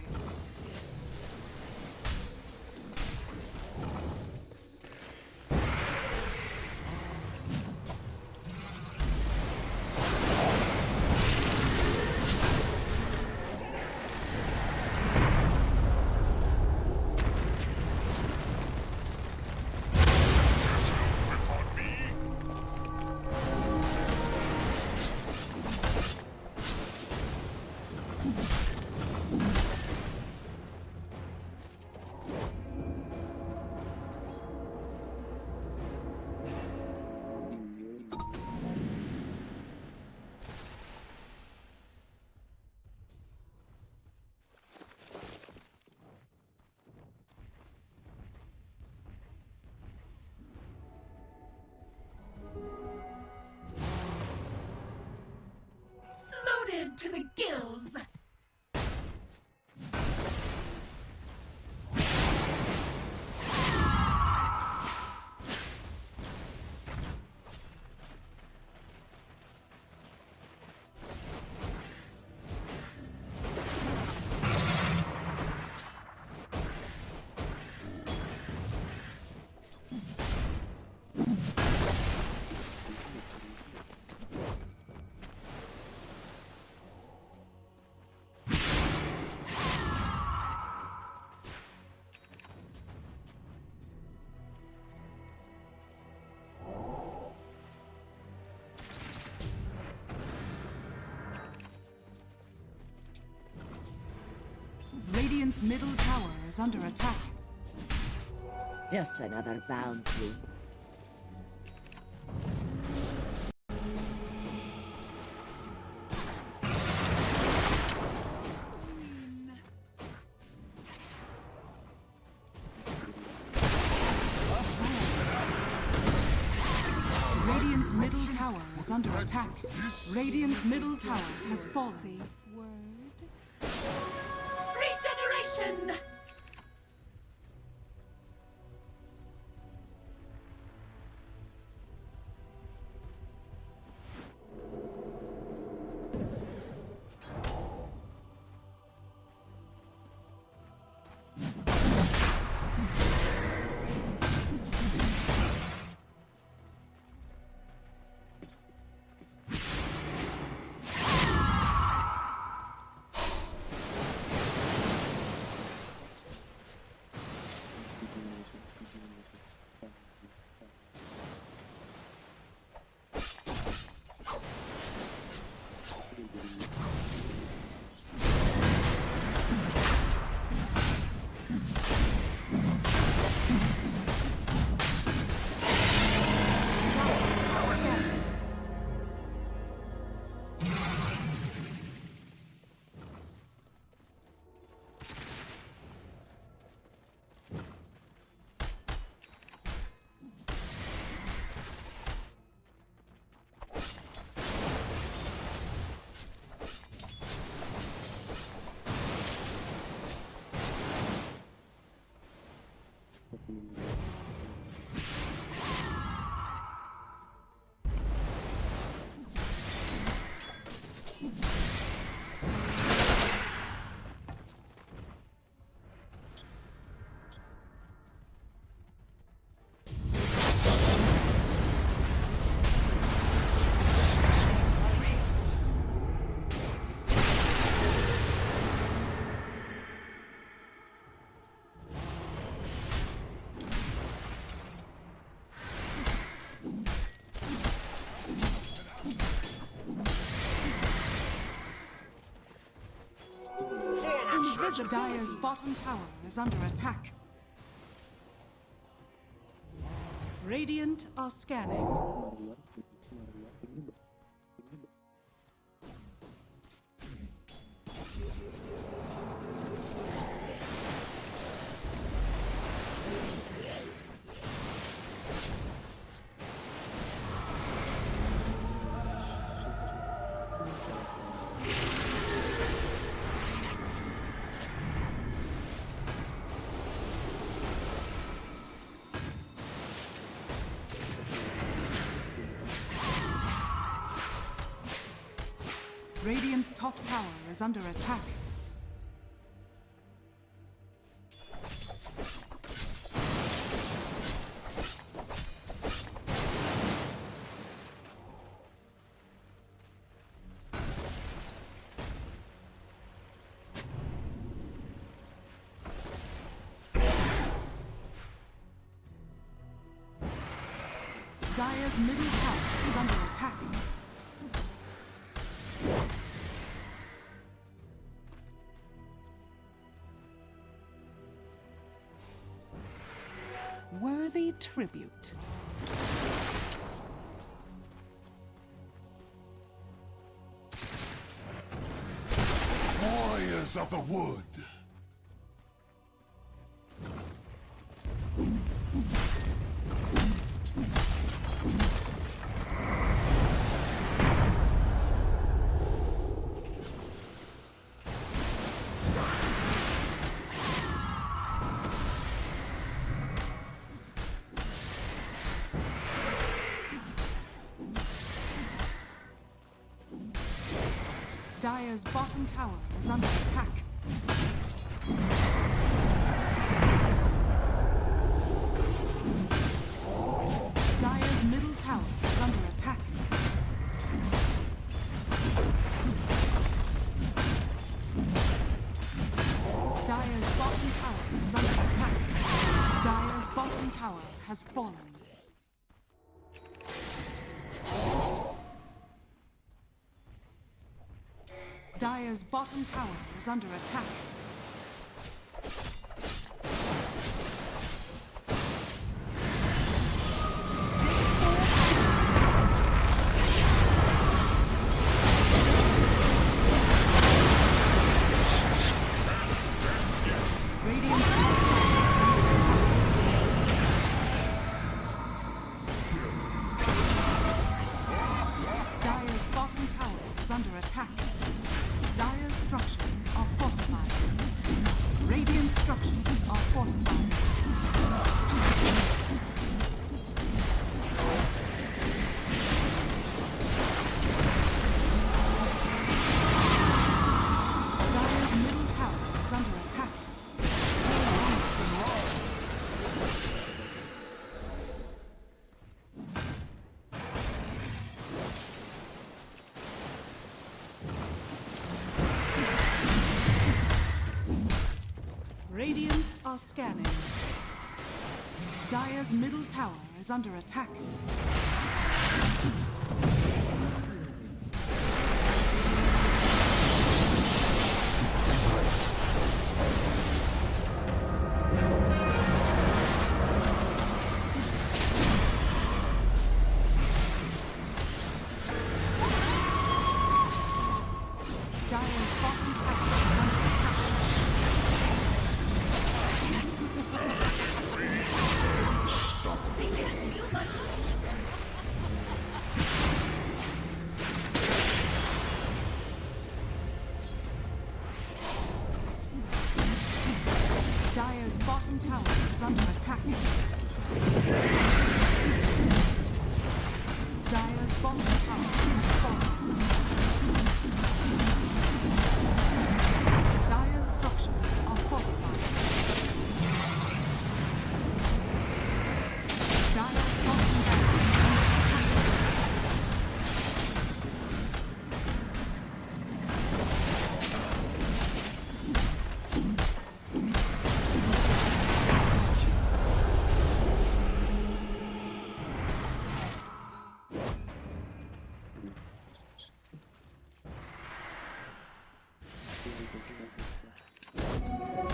Loaded to the gills! Radiant's middle tower is under attack. Just another bounty. Radiant's middle tower is under attack. Radiant's middle tower has fallen. Regeneration! Dire's bottom tower is under attack. Radiant are scanning. Radiant's top tower is under attack. Dire's middle tower is under attack. Worthy tribute. Warriors of the wood. Dire's bottom tower is under attack. Dire's middle tower is under attack. Dire's bottom tower is under attack. Dire's bottom tower has fallen. Dire's bottom tower is under attack. Dire's bottom tower is under attack. Dire's structures are fortified. Radiant structures are fortified. Dire's middle tower is under attack. Radiant are scanning. Dire's middle tower is under attack. Dire's bottom tower is under attack. Stop. Dire's bottom tower is under attack. Dire's bottom tower has fallen. Dire's structures are fortified. Dire's bottom barracks is under attack.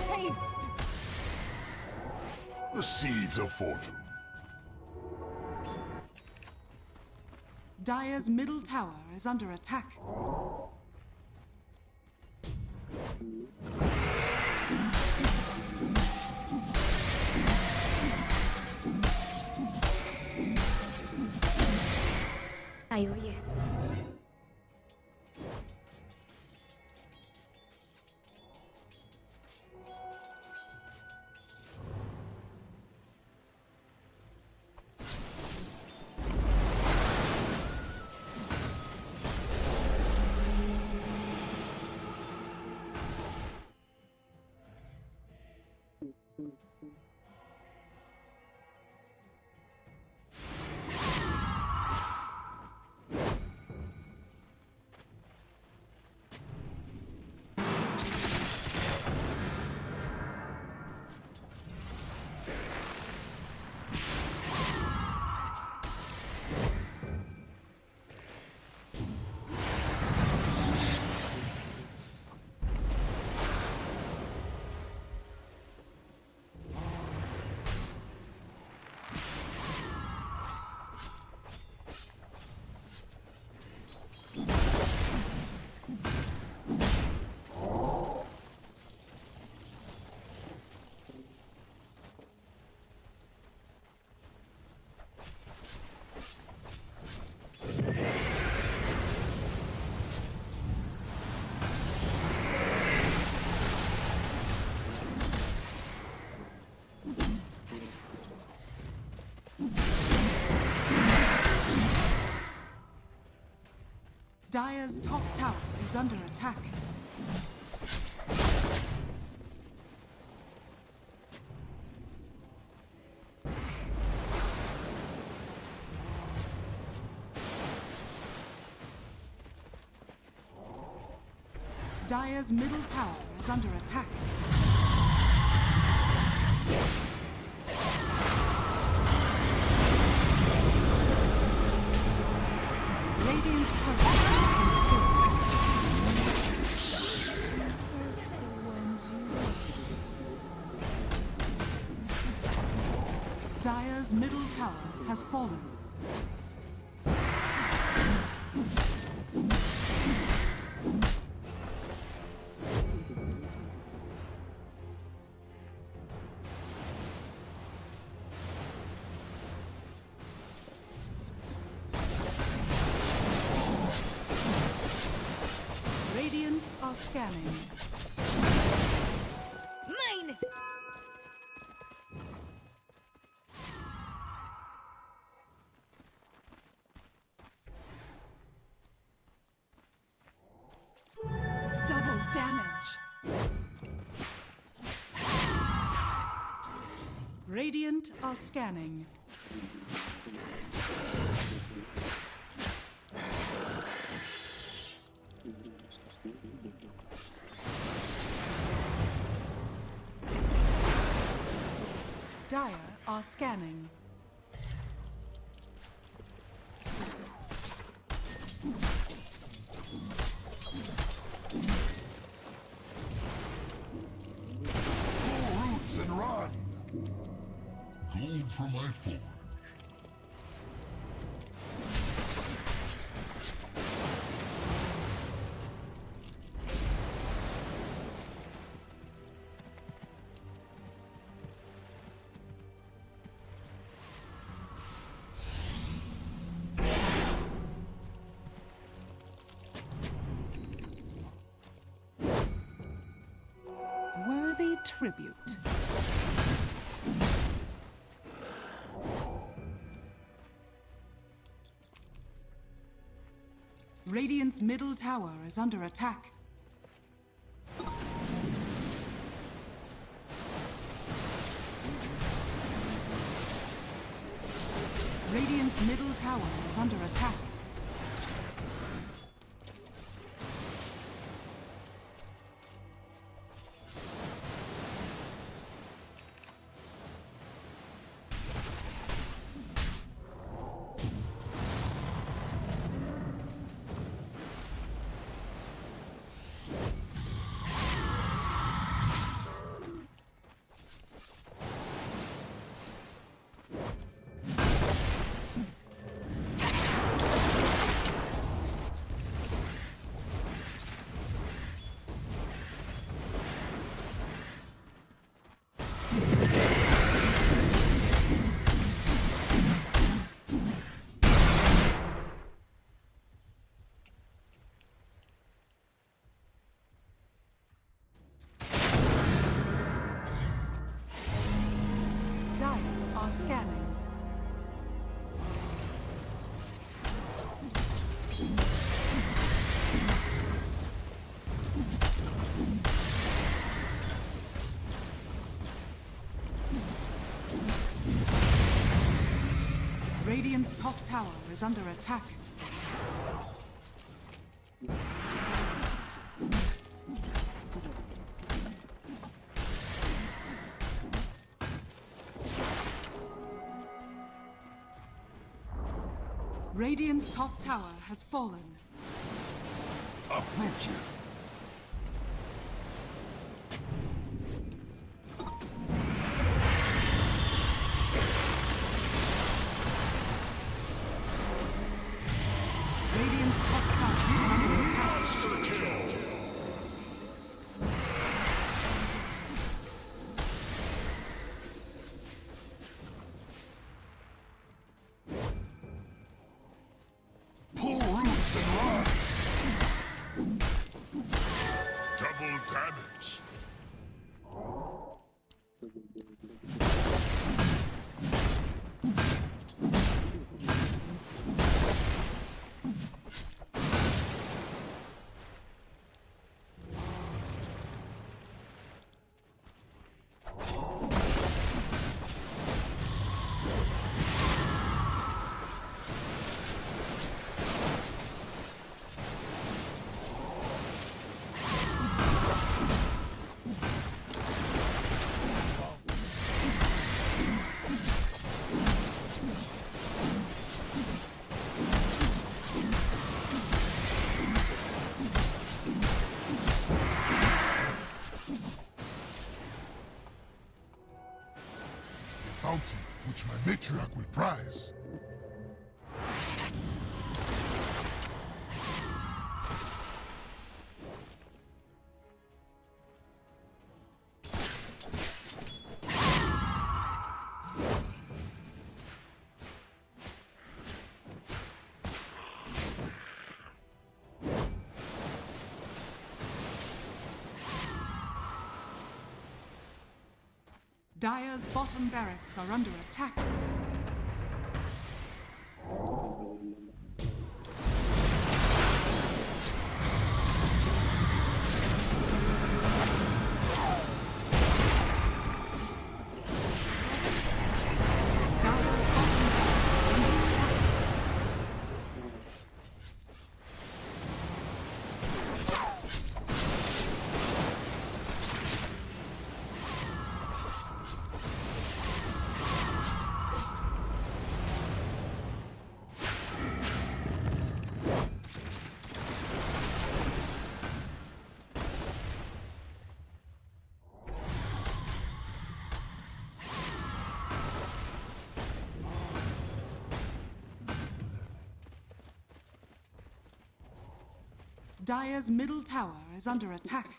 Haste! The seeds of fortune. Dire's middle tower is under attack. Dire's top tower is under attack. Dire's middle tower is under attack. Radiant's turret has been killed. Dire's middle tower has fallen. Radiant are scanning. Mine! Double damage. Radiant are scanning. Dire are scanning. Pull roots and run. Gold for my forge. Worthy tribute. Radiant's middle tower is under attack. Radiant's middle tower is under attack. Scanning. Radiant's top tower is under attack. Radiant's top tower has fallen. Approach it. Radiant's top tower is under attack. Pull roots and run. Double damage. Bounty, which my matriarch will prize. Dire's bottom barracks are under attack. Dire's middle tower is under attack.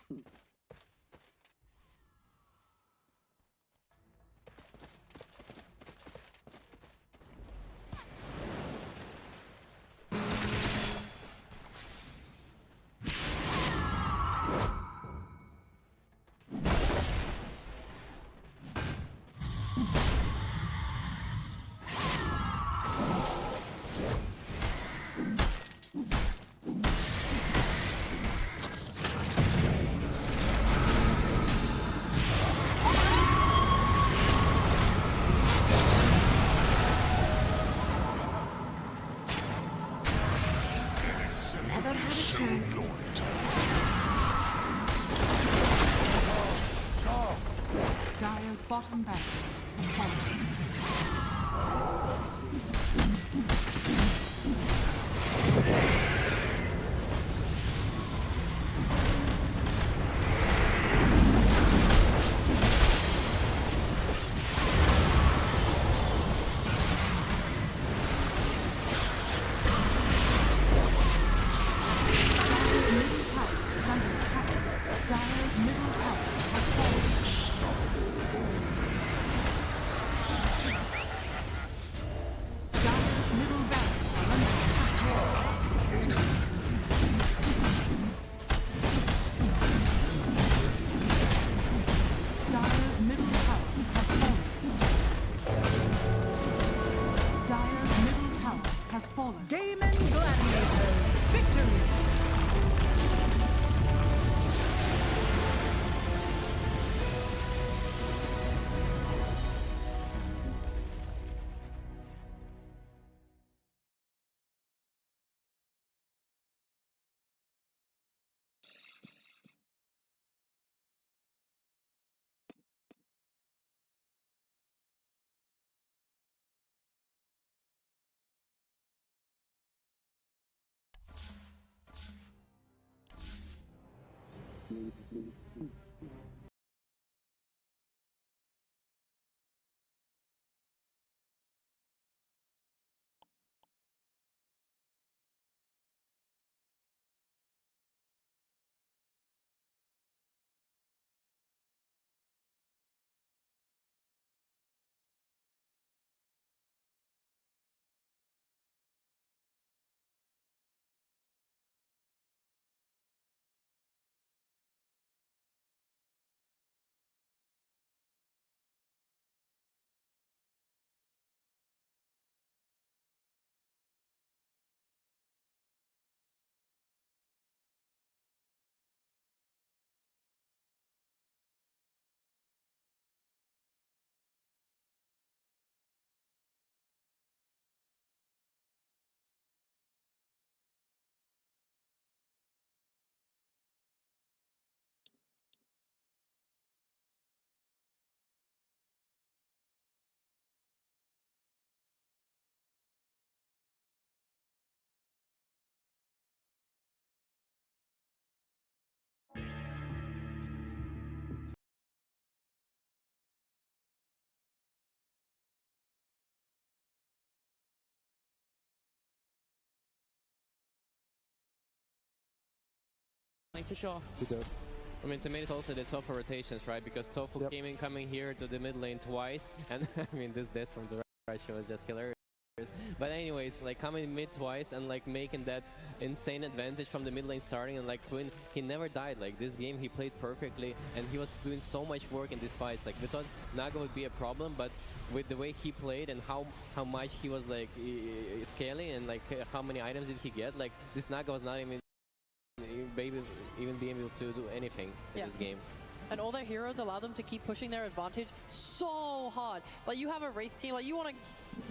bottom barracks has fallen. Game and Gladiators, victory! For sure. I mean, to me, it's also the Tofu rotations, right? Because Tofu came in coming here to the mid lane twice, and I mean, this death from the right show was just hilarious. But anyways, like coming mid twice and like making that insane advantage from the mid lane starting, and like Quinn, he never died. Like this game, he played perfectly, and he was doing so much work in these fights. Like we thought Naga would be a problem, but with the way he played and how much he was like scaling and like how many items did he get, like this Naga was not even being able to do anything in this game. And all their heroes allow them to keep pushing their advantage so hard. Like you have a Wraith King, like you want to...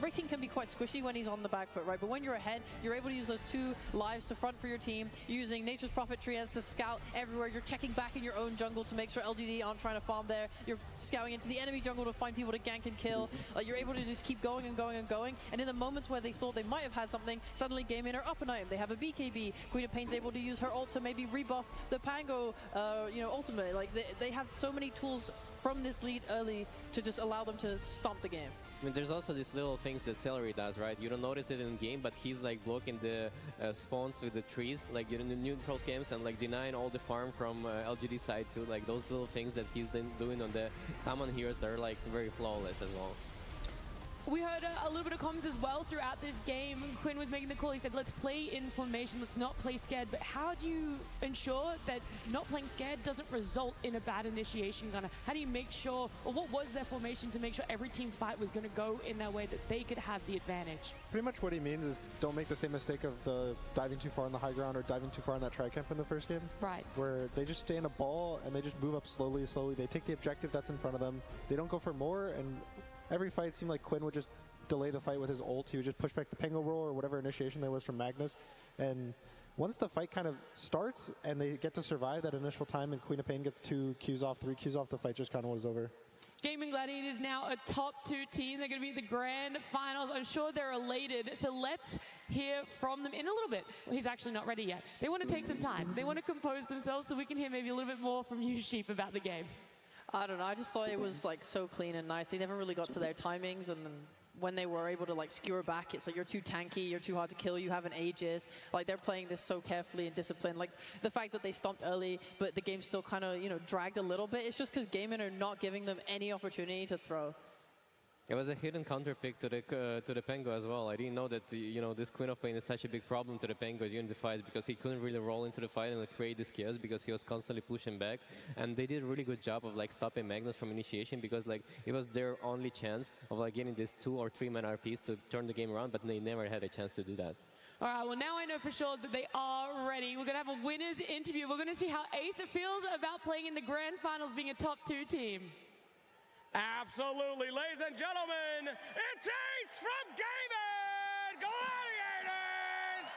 Wraith King can be quite squishy when he's on the back foot, right? But when you're ahead, you're able to use those 2 lives to front for your team. You're using Nature's Prophetry as the scout everywhere. You're checking back in your own jungle to make sure LGD aren't trying to farm there. You're scouting into the enemy jungle to find people to gank and kill. You're able to just keep going and going and going. And in the moments where they thought they might have had something, suddenly Game In are up an item. They have a BKB. Queen of Pain's able to use her ult to maybe rebuff the Pango, ultimate. Like they have so many tools from this lead early to just allow them to stomp the game. I mean, there's also these little things that Celery does, right? You don't notice it in game, but he's like blocking the spawns with the trees, like in the neutral camps, and like denying all the farm from LGD side too. Like those little things that he's been doing on the summon heroes that are like very flawless as well. We heard a little bit of comments as well throughout this game. Quinn was making the call. He said, let's play in formation, let's not play scared. But how do you ensure that not playing scared doesn't result in a bad initiation, Gunner? How do you make sure, or what was their formation to make sure every team fight was going to go in their way, that they could have the advantage? Pretty much what he means is don't make the same mistake of the diving too far on the high ground or diving too far on that tri-camp in the first game. Right. Where they just stay in a ball and they just move up slowly. They take the objective that's in front of them. They don't go for more, and every fight seemed like Quinn would just delay the fight with his ult. He would just push back the Pango roll or whatever initiation there was from Magnus. And once the fight kind of starts and they get to survive that initial time and Queen of Pain gets 2 Qs off, 3 Qs off, the fight just kind of was over. Gaming Gladiators now a top 2 team. They're going to be at the grand finals. I'm sure they're elated. So let's hear from them in a little bit. Well, he's actually not ready yet. They want to take some time. They want to compose themselves so we can hear maybe a little bit more from you, Sheep, about the game. I don't know. I just thought it was like so clean and nice. They never really got to their timings, and then when they were able to like skewer back, it's like you're too tanky, you're too hard to kill, you have an Aegis. Like they're playing this so carefully and disciplined. Like the fact that they stomped early, but the game still kind of dragged a little bit. It's just because Gaming are not giving them any opportunity to throw. It was a hidden counter pick to the Pengo as well. I didn't know that this Queen of Pain is such a big problem to the Pengo during the fights because he couldn't really roll into the fight and create this chaos because he was constantly pushing back. And they did a really good job of like stopping Magnus from initiation because like it was their only chance of like getting these 2 or 3 man RPs to turn the game around, but they never had a chance to do that. All right, well, now I know for sure that they are ready. We're going to have a winners interview. We're going to see how Ace feels about playing in the grand finals being a top 2 team. Absolutely, ladies and gentlemen, it's Ace from Gaming Gladiators!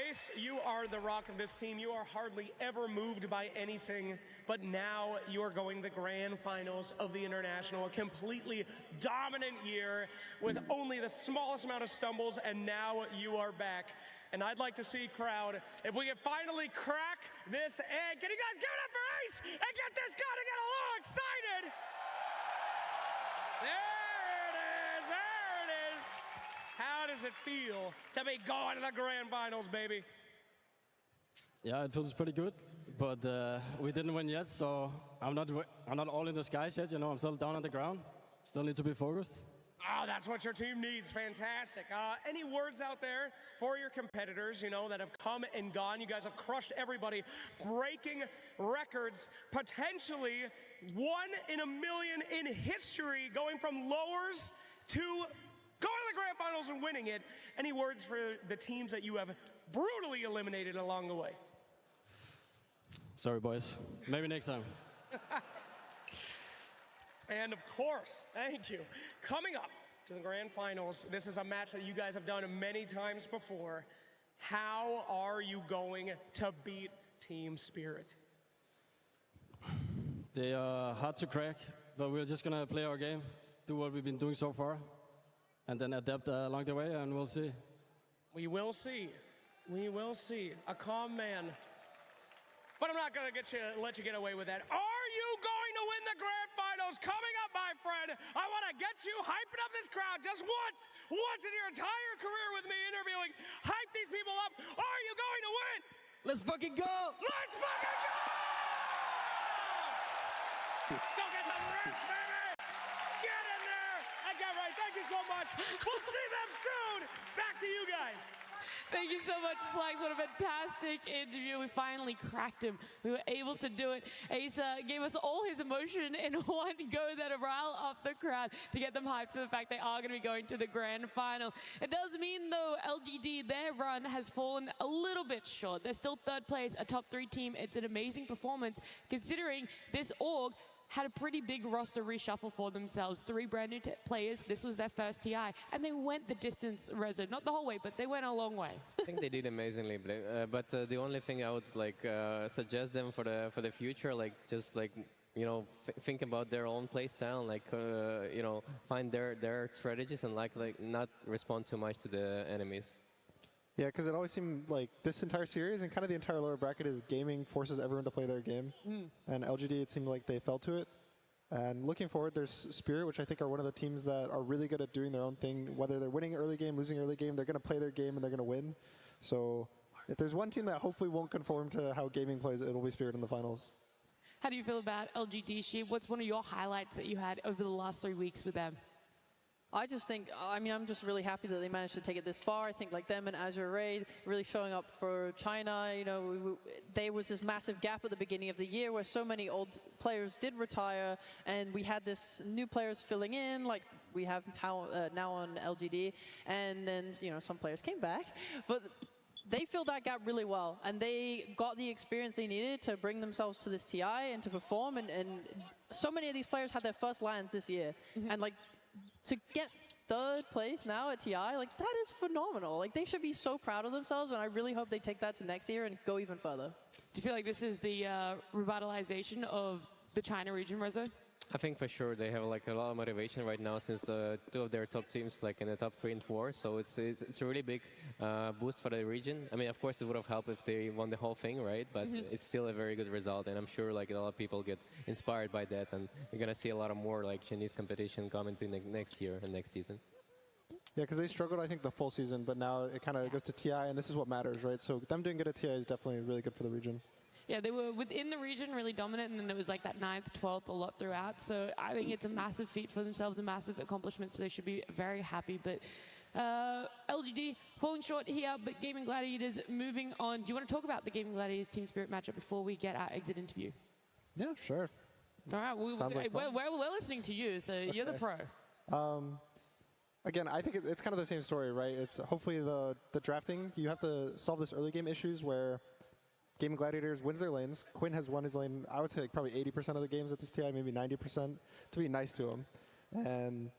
Ace, you are the rock of this team. You are hardly ever moved by anything, but now you are going to the grand finals of the International, a completely dominant year with only the smallest amount of stumbles, and now you are back. And I'd like to see, crowd, if we can finally crack this egg. Can you guys give it up for Ace and get this guy to get a little excited? There it is, there it is. How does it feel to be going to the grand finals, baby? Yeah, it feels pretty good, but we didn't win yet, so I'm not all in the skies yet. I'm still down on the ground. Still need to be focused. Oh, that's what your team needs. Fantastic. Any words out there for your competitors, that have come and gone? You guys have crushed everybody, breaking records, potentially 1 in a million in history, going from lowers to going to the grand finals and winning it. Any words for the teams that you have brutally eliminated along the way? Sorry, boys. Maybe next time. And of course, thank you. Coming up to the grand finals, this is a match that you guys have done many times before. How are you going to beat Team Spirit? They are hard to crack, but we're just going to play our game, do what we've been doing so far, and then adapt along the way, and we'll see. We will see. We will see. A calm man. But I'm not going to let you get away with that. Are you going to win the grand finals? Coming up, my friend, I want to get you hyping up this crowd just once in your entire career with me interviewing. Hype these people up. Are you going to win? Let's fucking go! Let's fucking go! Go get the rest, baby! Get in there! And get right. Thank you so much. We'll see them soon. Back to you guys. Thank you so much, Slacks. What a fantastic interview. We finally cracked him. We were able to do it. Ace gave us all his emotion in one go that rile up the crowd to get them hyped for the fact they are going to be going to the grand final. It does mean, though, LGD, their run has fallen a little bit short. They're still 3rd place, a top 3 team. It's an amazing performance considering this org had a pretty big roster reshuffle for themselves. 3 brand new players. This was their first TI, and they went the distance, Rezo. Not the whole way, but they went a long way. I think they did amazingly, but the only thing I would suggest them for the future, think about their own play style, find their strategies and not respond too much to the enemies. Yeah, because it always seemed like this entire series and kind of the entire lower bracket is Gaming forces everyone to play their game. And LGD, it seemed like they fell to it. And looking forward, there's Spirit, which I think are one of the teams that are really good at doing their own thing. Whether they're winning early game, losing early game, they're going to play their game and they're going to win. So if there's one team that hopefully won't conform to how Gaming plays, it'll be Spirit in the finals. How do you feel about LGD, Sheep? What's one of your highlights that you had over the last 3 weeks with them? I just think, I'm just really happy that they managed to take it this far. I think like them and Azure Ray really showing up for China. There was this massive gap at the beginning of the year where so many old players did retire, and we had this new players filling in, like we have now on LGD, and then some players came back, but they filled that gap really well, and they got the experience they needed to bring themselves to this TI and to perform, and so many of these players had their first lands this year, and to get 3rd place now at TI, that is phenomenal. They should be so proud of themselves, and I really hope they take that to next year and go even further. Do you feel like this is the revitalization of the China region, Rezo? I think for sure they have like a lot of motivation right now since 2 of their top teams like in the top 3 and 4. So it's a really big boost for the region. I mean, of course, it would have helped if they won the whole thing, right? But it's still a very good result, and I'm sure like a lot of people get inspired by that, and you're gonna see a lot of more like Chinese competition coming to next year and next season. Yeah, because they struggled, I think, the full season, but now it kind of goes to TI, and this is what matters, right? So them doing good at TI is definitely really good for the region. Yeah, they were within the region really dominant, and then it was like that 9th, 12th a lot throughout. So I think it's a massive feat for themselves, a massive accomplishment, so they should be very happy. But LGD falling short here, but Gaming Gladiators moving on. Do you want to talk about the Gaming Gladiators Team Spirit matchup before we get our exit interview? Yeah, sure. All right, we're listening to you, so you're the pro. Again, I think it's kind of the same story, right? It's hopefully the drafting. You have to solve this early game issues where Gaming Gladiators wins their lanes. Quinn has won his lane, I would say like probably 80% of the games at this TI, maybe 90%, to be nice to him. And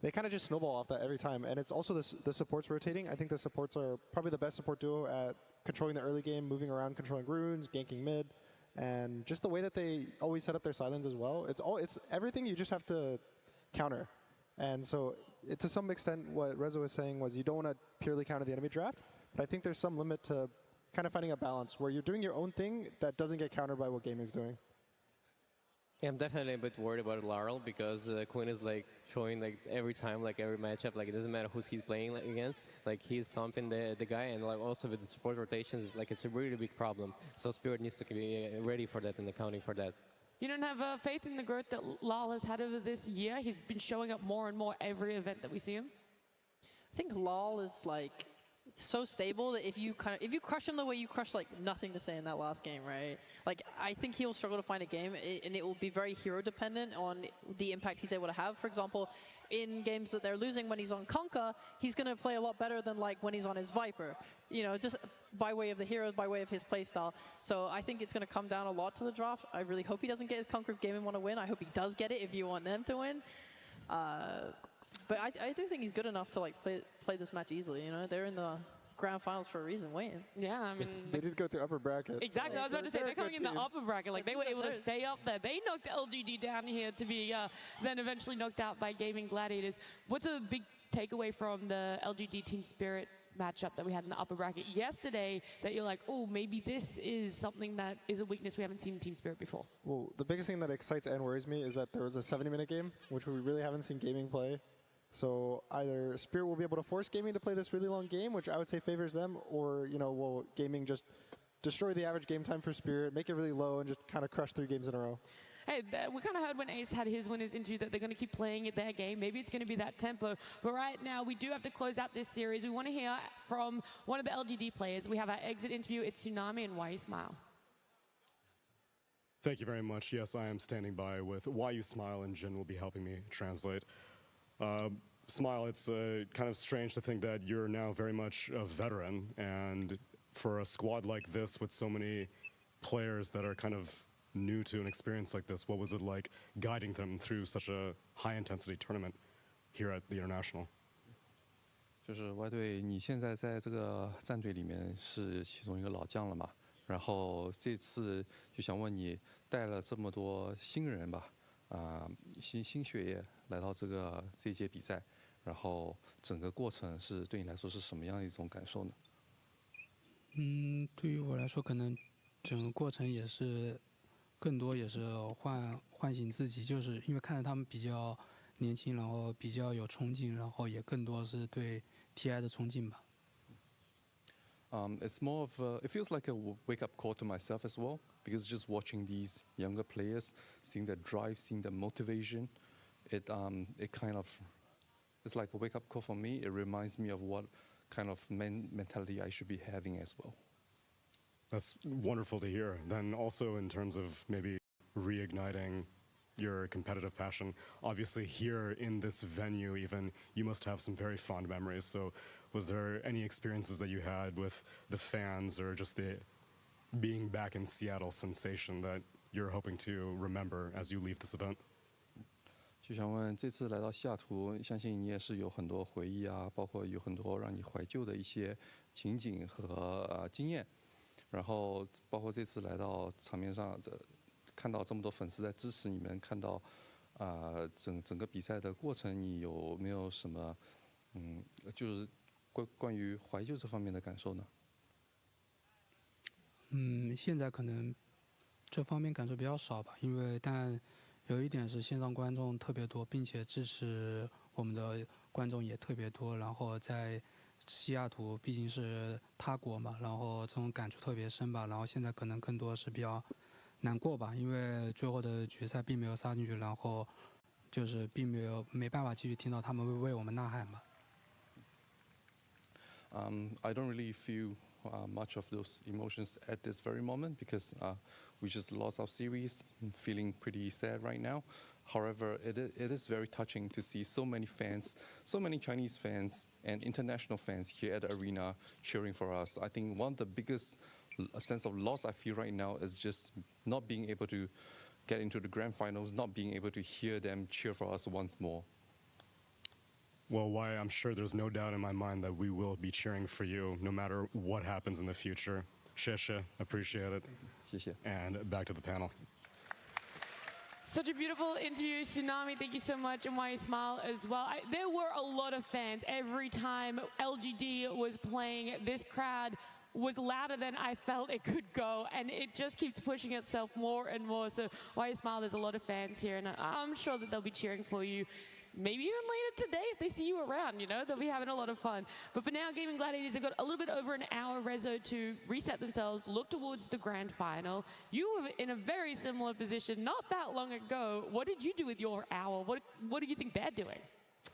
they kind of just snowball off that every time. And it's also the supports rotating. I think the supports are probably the best support duo at controlling the early game, moving around, controlling runes, ganking mid, and just the way that they always set up their silence as well. It's everything you just have to counter. And so to some extent, what Rezo was saying was you don't want to purely counter the enemy draft, but I think there's some limit to kind of finding a balance where you're doing your own thing that doesn't get countered by what gaming's doing. Yeah, I'm definitely a bit worried about Laurel because Quinn is like showing like every time, like every matchup, like it doesn't matter who's he's playing like, against, like he's stomping the guy, and like also with the support rotations, like it's a really big problem. So Spirit needs to be ready for that and accounting for that. You don't have faith in the growth that Lal has had over this year? He's been showing up more and more every event that we see him. I think Lal is like so stable that if you crush him the way you crushed like Nothing to Say in that last game, right? Like I think he'll struggle to find a game, and it will be very hero dependent on the impact he's able to have. For example, in games that they're losing when he's on Conquer, he's going to play a lot better than like when he's on his Viper. You know, just by way of the heroes, by way of his playstyle. So I think it's going to come down a lot to the draft. I really hope he doesn't get his Conquer if Gaming want to win. I hope he does get it if you want them to win. But I do think he's good enough to like play this match easily. You know, they're in the grand finals for a reason, waiting. Yeah, I mean they did go through upper bracket. Exactly, so. I was about to say they're coming in the upper bracket. Like they were able to stay up there. They knocked LGD down here to be then eventually knocked out by Gaming Gladiators. What's a big takeaway from the LGD Team Spirit matchup that we had in the upper bracket yesterday that you're like, oh, maybe this is something that is a weakness we haven't seen in Team Spirit before? Well, the biggest thing that excites and worries me is that there was a 70-minute game, which we really haven't seen Gaming play. So either Spirit will be able to force Gaming to play this really long game, which I would say favors them, or will Gaming just destroy the average game time for Spirit, make it really low, and just kind of crush 3 games in a row. Hey, we kind of heard when Ace had his winners interview that they're going to keep playing at their game. Maybe it's going to be that tempo. But right now, we do have to close out this series. We want to hear from one of the LGD players. We have our exit interview. It's Tsunami and Why You Smile. Thank you very much. Yes, I am standing by with Why You Smile, and Jin will be helping me translate. Smile, it's kind of strange to think that you're now very much a veteran, and for a squad like this with so many players that are kind of new to an experience like this, what was it like guiding them through such a high-intensity tournament here at the International? 就是外队，你现在在这个战队里面是其中一个老将了嘛？然后这次就想问你，带了这么多新人吧，新血液来到这一届比赛，然后整个过程是对你来说是什么样的一种感受呢？对于我来说，可能整个过程也是。更多也是唤醒自己，就是因为看着他们比较年轻，然后比较有冲劲，然后也更多是对 TI 的冲劲吧。It's more of it feels like a wake-up call to myself as well, because just watching these younger players, seeing their drive, seeing their motivation, it kind of it's like a wake-up call for me. It reminds me of what kind of mentality I should be having as well. That's wonderful to hear. Then also in terms of maybe reigniting your competitive passion, obviously here in this venue even, you must have some very fond memories. So was there any experiences that you had with the fans or just the being back in Seattle sensation that you're hoping to remember as you leave this event? 就想问，这次来到西雅图，相信你也是有很多回忆啊，包括有很多让你怀旧的一些情景和经验。然后包括这次来到场面上，看到这么多粉丝在支持你们，看到整个比赛的过程，你有没有什么就是关于怀旧这方面的感受呢？现在可能这方面感受比较少吧，但有一点是线上观众特别多，并且支持我们的观众也特别多。然后在西雅图毕竟是他国嘛，然后这种感触特别深吧。然后现在可能更多是比较难过吧，因为最后的决赛并没有杀进去，然后就是没办法继续听到他们为我们呐喊吧。I don't really feel much of those emotions at this very moment because we just lost our series. I'm feeling pretty sad right now. However, it is very touching to see so many fans, so many Chinese fans and international fans here at the arena cheering for us. I think one of the biggest sense of loss I feel right now is just not being able to get into the grand finals, not being able to hear them cheer for us once more. Well, Wai, I'm sure there's no doubt in my mind that we will be cheering for you no matter what happens in the future. Sheshe, appreciate it. And back to the panel. Such a beautiful interview, Tsunami. Thank you so much, and why you smile as well. There were a lot of fans every time LGD was playing. This crowd was louder than I felt it could go, and it just keeps pushing itself more and more. So why you smile, there's a lot of fans here, and I'm sure that they'll be cheering for you. Maybe even later today if they see you around, they'll be having a lot of fun. But for now, Gaming Gladiators, they've got a little bit over an hour, Rezo, to reset themselves, look towards the grand final. You were in a very similar position not that long ago. What did you do with your hour? What do you think they're doing?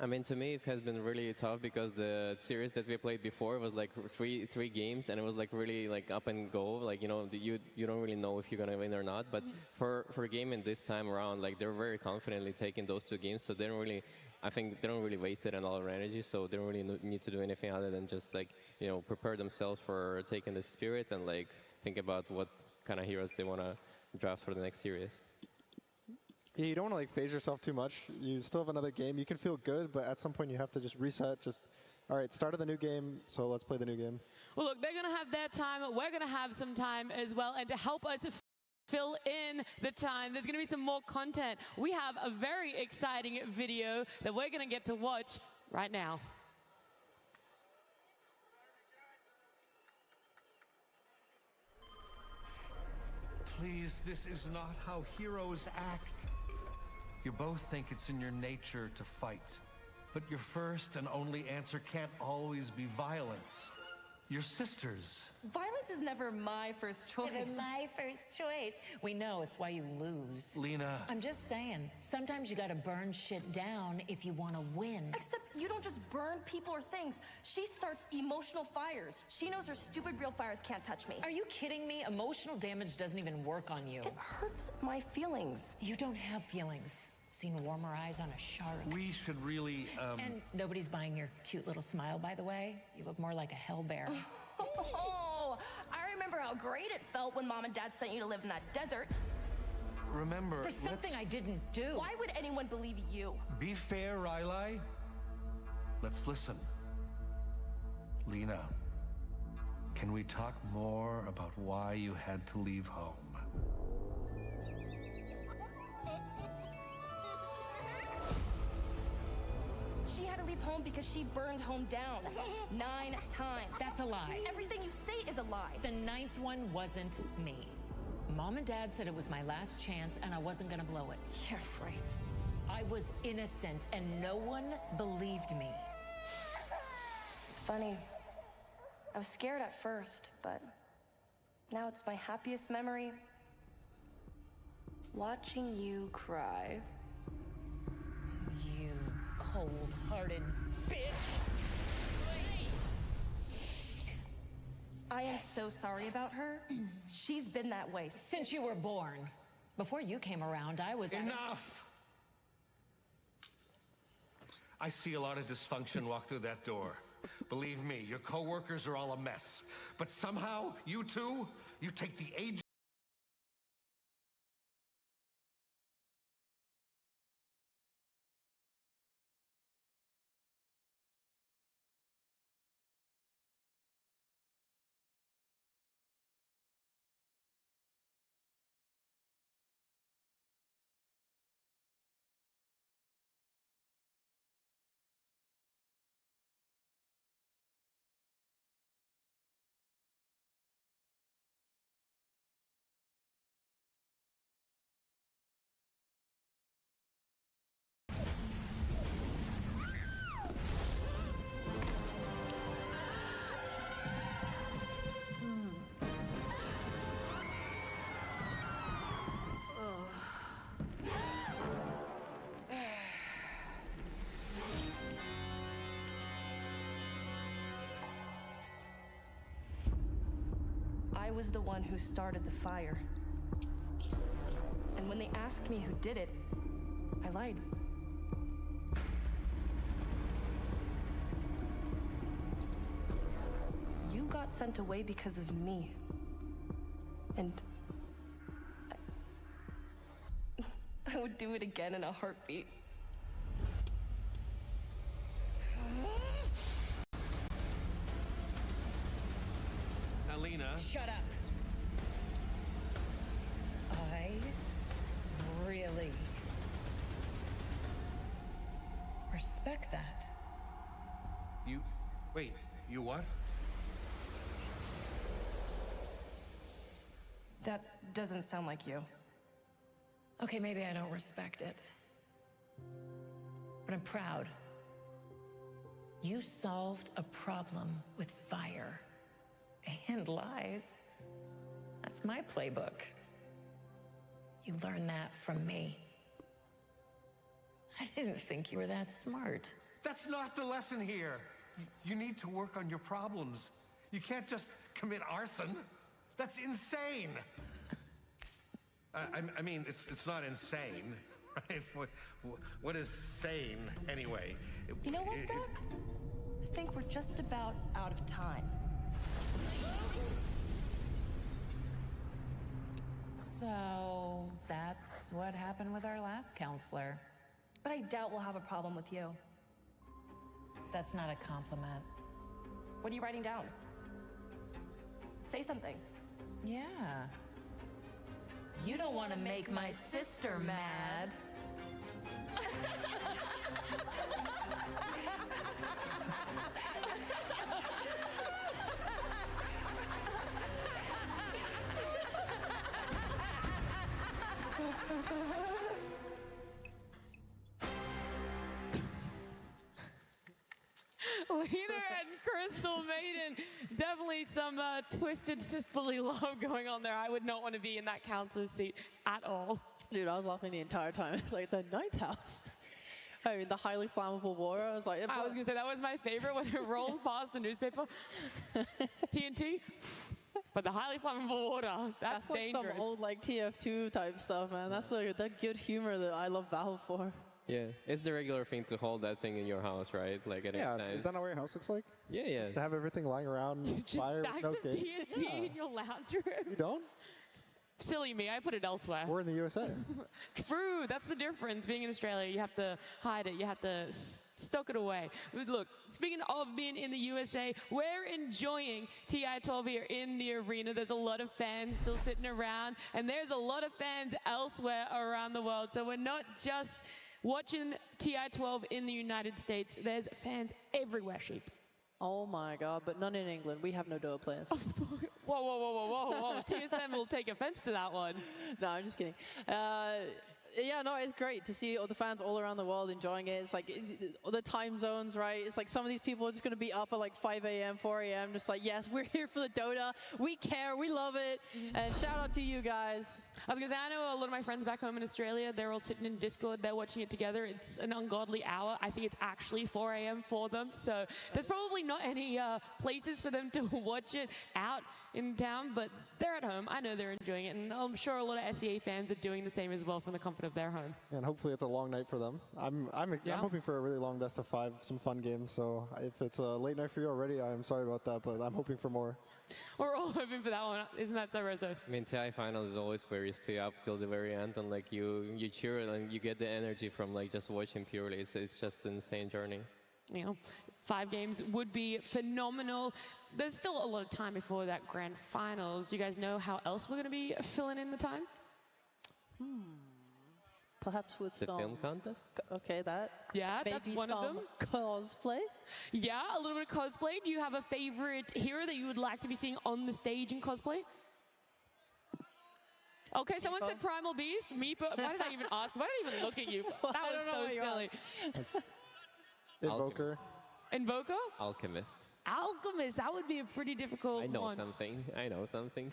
I mean, to me, it has been really tough because the series that we played before was like three games, and it was like really like up and go. Like, you don't really know if you're gonna win or not. But for gaming this time around, like they're very confidently taking those 2 games, so they don't really. I think they don't really waste it on all their energy, so they don't really need to do anything other than just like prepare themselves for taking the spirit and like think about what kind of heroes they want to draft for the next series. Yeah, you don't want to like phase yourself too much. You still have another game. You can feel good, but at some point you have to just reset. All right, start of the new game, so let's play the new game. Well, look, they're going to have their time. We're going to have some time as well. And to help us fill in the time, there's going to be some more content. We have a very exciting video that we're going to get to watch right now. Please, this is not how heroes act. You both think it's in your nature to fight, but your first and only answer can't always be violence. You're sisters. Violence is never my first choice. Never my first choice. We know it's why you lose. Lena. I'm just saying, sometimes you gotta burn shit down if you wanna win. Except you don't just burn people or things. She starts emotional fires. She knows her stupid real fires can't touch me. Are you kidding me? Emotional damage doesn't even work on you. It hurts my feelings. You don't have feelings. Seen warmer eyes on a shark. We should really, And nobody's buying your cute little smile, by the way. You look more like a hell bear. Oh, I remember how great it felt when Mom and Dad sent you to live in that desert. Remember, For something I didn't do. Why would anyone believe you? Be fair, Riley. Let's listen. Lena, can we talk more about why you had to leave home? She had to leave home because she burned home down 9 times. That's a lie. Everything you say is a lie. The 9th one wasn't me. Mom and Dad said it was my last chance and I wasn't gonna blow it. You're right. I was innocent and no one believed me. It's funny. I was scared at first, but now it's my happiest memory. Watching you cry. You cold-hearted bitch. I am so sorry about her. She's been that way Since you were born. Before you came around, I was... Enough! I see a lot of dysfunction walk through that door. Believe me, your coworkers are all a mess. But somehow, you two, you take the age I was the one who started the fire. And when they asked me who did it, I lied. You got sent away because of me. And I would do it again in a heartbeat. Alina. Shut up. I really respect that. Wait, you what? That doesn't sound like you. Okay, maybe I don't respect it, but I'm proud. You solved a problem with fire and lies. That's my playbook. You learned that from me. I didn't think you were that smart. That's not the lesson here. You need to work on your problems. You can't just commit arson. That's insane. I mean, it's not insane, right? What is sane, anyway? You know what, Doc? I think we're just about out of time. So that's what happened with our last counselor. But I doubt we'll have a problem with you. That's not a compliment. What are you writing down? Say something. Yeah. You don't want to make my sister mad. Leader and Crystal Maiden, definitely some twisted sisterly love going on there. I would not want to be in that counselor's seat at all. Dude, I was laughing the entire time. It's like the ninth house. I mean, the highly flammable water. I was like, I was going to say that was my favorite when it rolls past the newspaper. TNT. But the highly flammable water, that's like dangerous. some old like TF2 type stuff, man. That's the good humor that I love Valve for. Yeah, it's the regular thing to hold that thing in your house, right? Like at any time. Is that not what your house looks like? Yeah. Just to have everything lying around, fire, Stacks no of gate. TNT in your lounge room. You don't? Silly me, I put it elsewhere. We're in the USA. True, that's the difference. Being in Australia, you have to hide it. You have to stock it away. But look, speaking of being in the USA, we're enjoying TI12 here in the arena. There's a lot of fans still sitting around, and there's a lot of fans elsewhere around the world. So we're not just watching TI12 in the United States. There's fans everywhere, Sheep. Oh my god, but none in England. We have no Dota players. Whoa. TSM will take offense to that one. No, I'm just kidding. Yeah, no, it's great to see all the fans all around the world enjoying it. It's like the time zones, right? It's like some of these people are just going to be up at like 5 a.m., 4 a.m. Just like, yes, we're here for the Dota. We care. We love it. And shout out to you guys. I was going to say, I know a lot of my friends back home in Australia, they're all sitting in Discord. They're watching it together. It's an ungodly hour. I think it's actually 4 a.m. for them. So there's probably not any places for them to watch it out in town, but they're at home. I know they're enjoying it. And I'm sure a lot of SEA fans are doing the same as well from the comfort of their home. And hopefully it's a long night for them. I'm hoping for a really long best of 5, some fun games. So if it's a late night for you already, I'm sorry about that, but I'm hoping for more. We're all hoping for that one. Isn't that so, Rosa? I mean, TI finals is always where you stay up till the very end and like you cheer and you get the energy from like just watching purely. It's just an insane journey. You know, 5 games would be phenomenal. There's still a lot of time before that grand finals. Do you guys know how else we're going to be filling in the time? Perhaps with the some film contest? Okay, that. Yeah, that's one of them. Cosplay? Yeah, a little bit of cosplay. Do you have a favorite hero that you would like to be seeing on the stage in cosplay? Okay, someone said Primal Beast. Meepo. Why did I even ask? Why did I even look at you? That was so silly. Invoker. Invoker? Alchemist. Alchemist. That would be a pretty difficult one. I know something.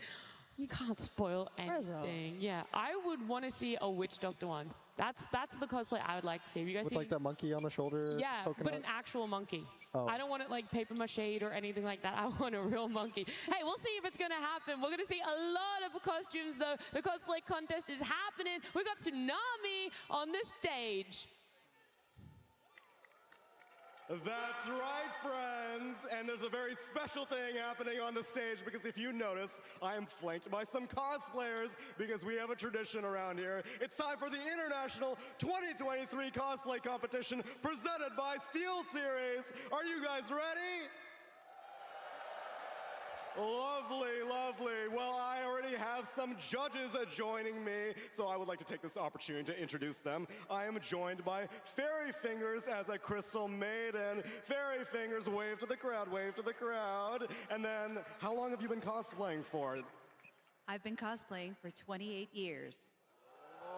You can't spoil anything. Yeah, I would want to see a witch doctor one. That's the cosplay I would like to see. Have you guys With seen? like that monkey on the shoulder. Yeah, poking but out? an actual monkey. Oh. I don't want it like paper mache or anything like that. I want a real monkey. Hey, we'll see if it's gonna happen. We're gonna see a lot of costumes though. The cosplay contest is happening. We got Tsunami on the stage. That's right, friends. And there's a very special thing happening on the stage because if you notice, I am flanked by some cosplayers because we have a tradition around here. It's time for the International 2023 Cosplay Competition presented by SteelSeries. Are you guys ready? Lovely, lovely. Well, I already have some judges joining me, so I would like to take this opportunity to introduce them. I am joined by Fairy Fingers as a Crystal Maiden. Fairy Fingers, wave to the crowd, wave to the crowd. And then, how long have you been cosplaying for? I've been cosplaying for 28 years.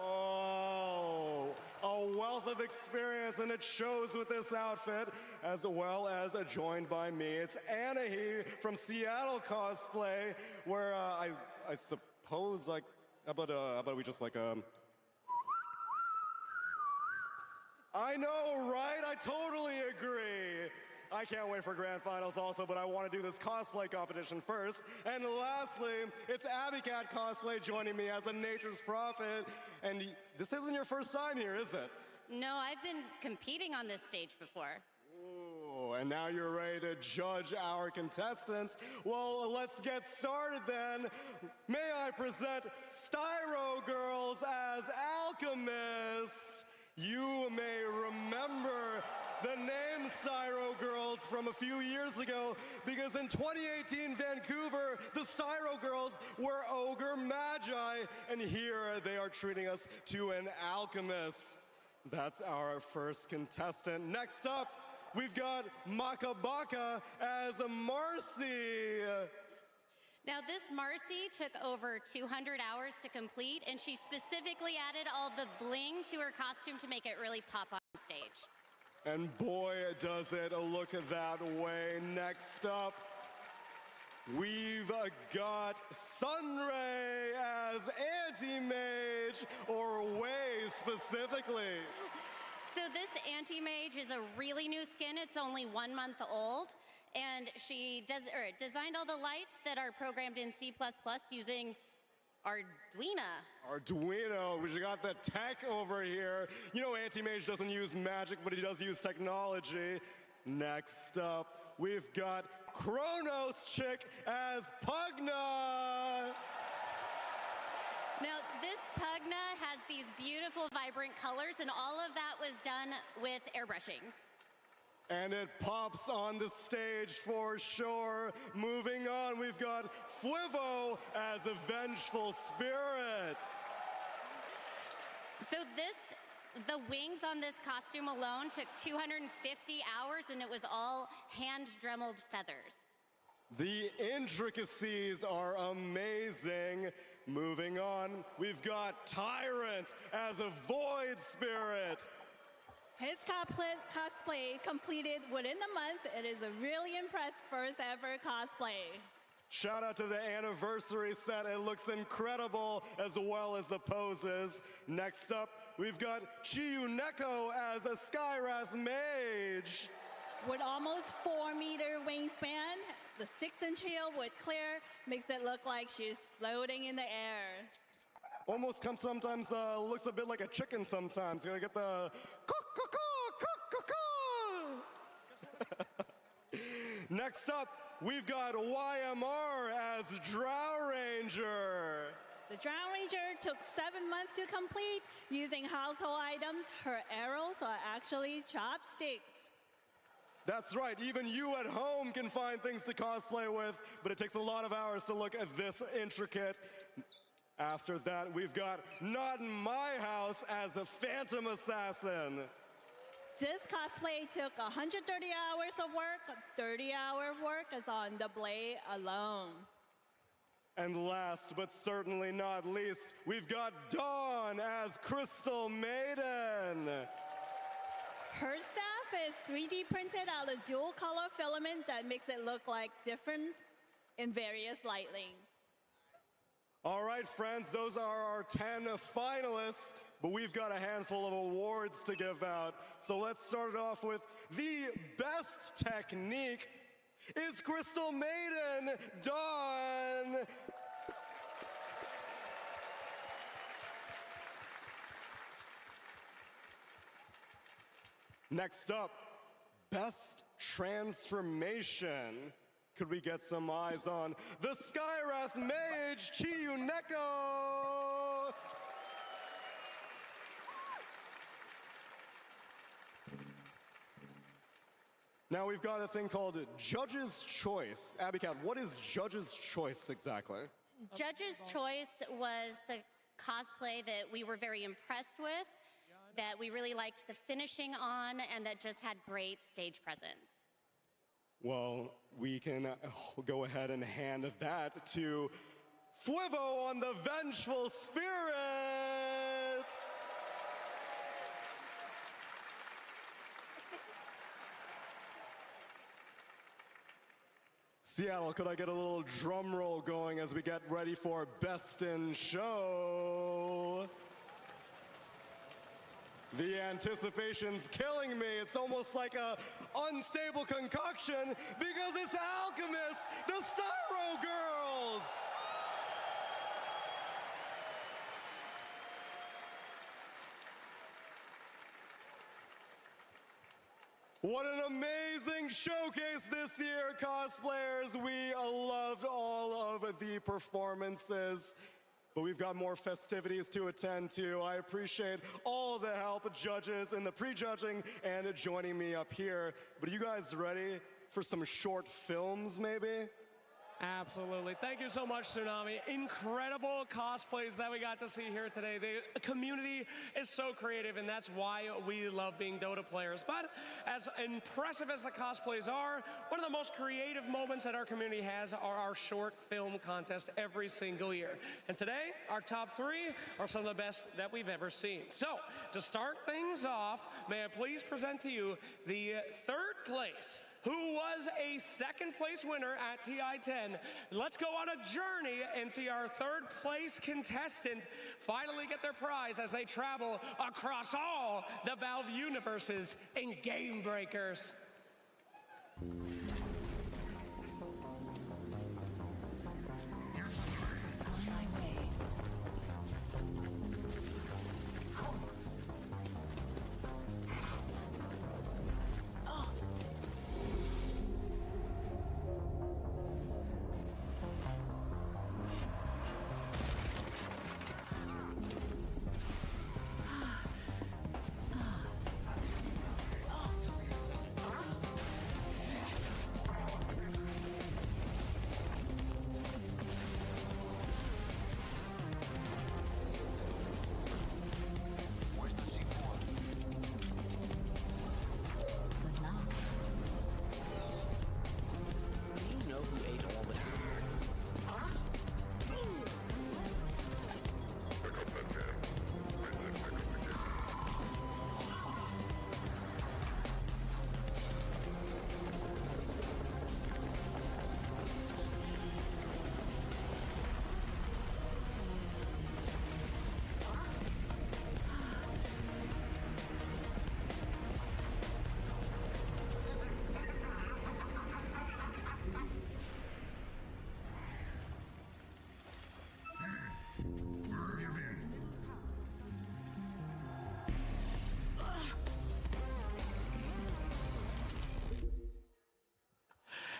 Oh, a wealth of experience, and it shows with this outfit, as well as joined by me. It's Anahi from Seattle Cosplay, where I suppose, like, how about we just like, I know, right? I totally agree. I can't wait for Grand Finals also, but I want to do this cosplay competition first. And lastly, it's Abbycat Cosplay joining me as a Nature's Prophet. And this isn't your first time here, is it? No, I've been competing on this stage before. Ooh, and now you're ready to judge our contestants. Well, let's get started then. May I present Styro Girls as alchemists. You may remember the name Styro Girls from a few years ago because in 2018 Vancouver, the Styro Girls were ogre magi, and here they are treating us to an alchemist. That's our first contestant. Next up, we've got Makabaka as Marcy. Now this Marcy took over 200 hours to complete, and she specifically added all the bling to her costume to make it really pop on stage. And boy, does it look that way. Next up, we've got Sunray as Anti-Mage, or Way specifically. So this Anti-Mage is a really new skin. It's only 1 month old. And she designed all the lights that are programmed in C++ using Arduino, we got the tech over here. You know Anti-Mage doesn't use magic, but he does use technology. Next up, we've got Kronos Chick as Pugna. Now, this Pugna has these beautiful, vibrant colors, and all of that was done with airbrushing. And it pops on the stage for sure. Moving on, we've got Flivo as a vengeful spirit. So the wings on this costume alone took 250 hours, and it was all hand-dremeled feathers. The intricacies are amazing. Moving on, we've got Tyrant as a void spirit. His cosplay completed within a month. It is a really impressive first ever cosplay. Shout out to the anniversary set. It looks incredible, as well as the poses. Next up, we've got Chiyuneko as a Skywrath mage. With almost 4-meter wingspan, the 6-inch heel with clear makes it look like she's floating in the air. Almost sometimes looks a bit like a chicken sometimes. You gotta get the Next up, we've got YMR as Drow Ranger. The Drow Ranger took 7 months to complete. Using household items, her arrows are actually chopsticks. That's right, even you at home can find things to cosplay with, but it takes a lot of hours to look at this intricate. After that, we've got Not in My House as a Phantom Assassin. This cosplay took 130 hours of work. 30 hours of work is on the blade alone. And last but certainly not least, we've got Dawn as Crystal Maiden. Her staff is 3D printed out of dual color filament that makes it look like different in various lightlings. All right, friends, those are our 10 finalists, but we've got a handful of awards to give out. So let's start it off with the best technique is Crystal Maiden Dawn. Next up, best transformation. Could we get some eyes on the Skywrath Mage, Chiyuneko? Now we've got a thing called Judge's Choice. Abby Cat, what is Judge's Choice exactly? Judge's Choice was the cosplay that we were very impressed with, that we really liked the finishing on, and that just had great stage presence. Well, we can go ahead and hand that to Fwivo on the Vengeful Spirit. Seattle, could I get a little drum roll going as we get ready for Best in Show? The anticipation's killing me. It's almost like a unstable concoction because it's Alchemist, the Styro Girls! What an amazing showcase this year, cosplayers. We loved all of the performances. But we've got more festivities to attend to. I appreciate all the help, judges in the prejudging and joining me up here. But are you guys ready for some short films, maybe? Absolutely. Thank you so much, Tsunami. Incredible cosplays that we got to see here today. The community is so creative, and that's why we love being Dota players. But as impressive as the cosplays are, one of the most creative moments that our community has are our short film contest every single year. And today, our top 3 are some of the best that we've ever seen. So, to start things off, may I please present to you the 3rd place, who was a 2nd place winner at TI10. Let's go on a journey and see our 3rd place contestant finally get their prize as they travel across all the Valve universes in Game Breakers.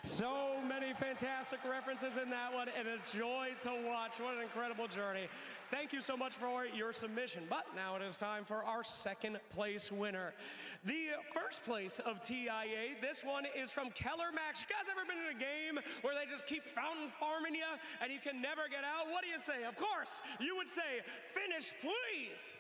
So many fantastic references in that one, and a joy to watch. What an incredible journey. Thank you so much for your submission. But now it is time for our 2nd place winner. The 1st place of TIA, this one is from Keller Max. You guys ever been in a game where they just keep fountain farming you and you can never get out? What do you say? Of course, you would say, finish, please.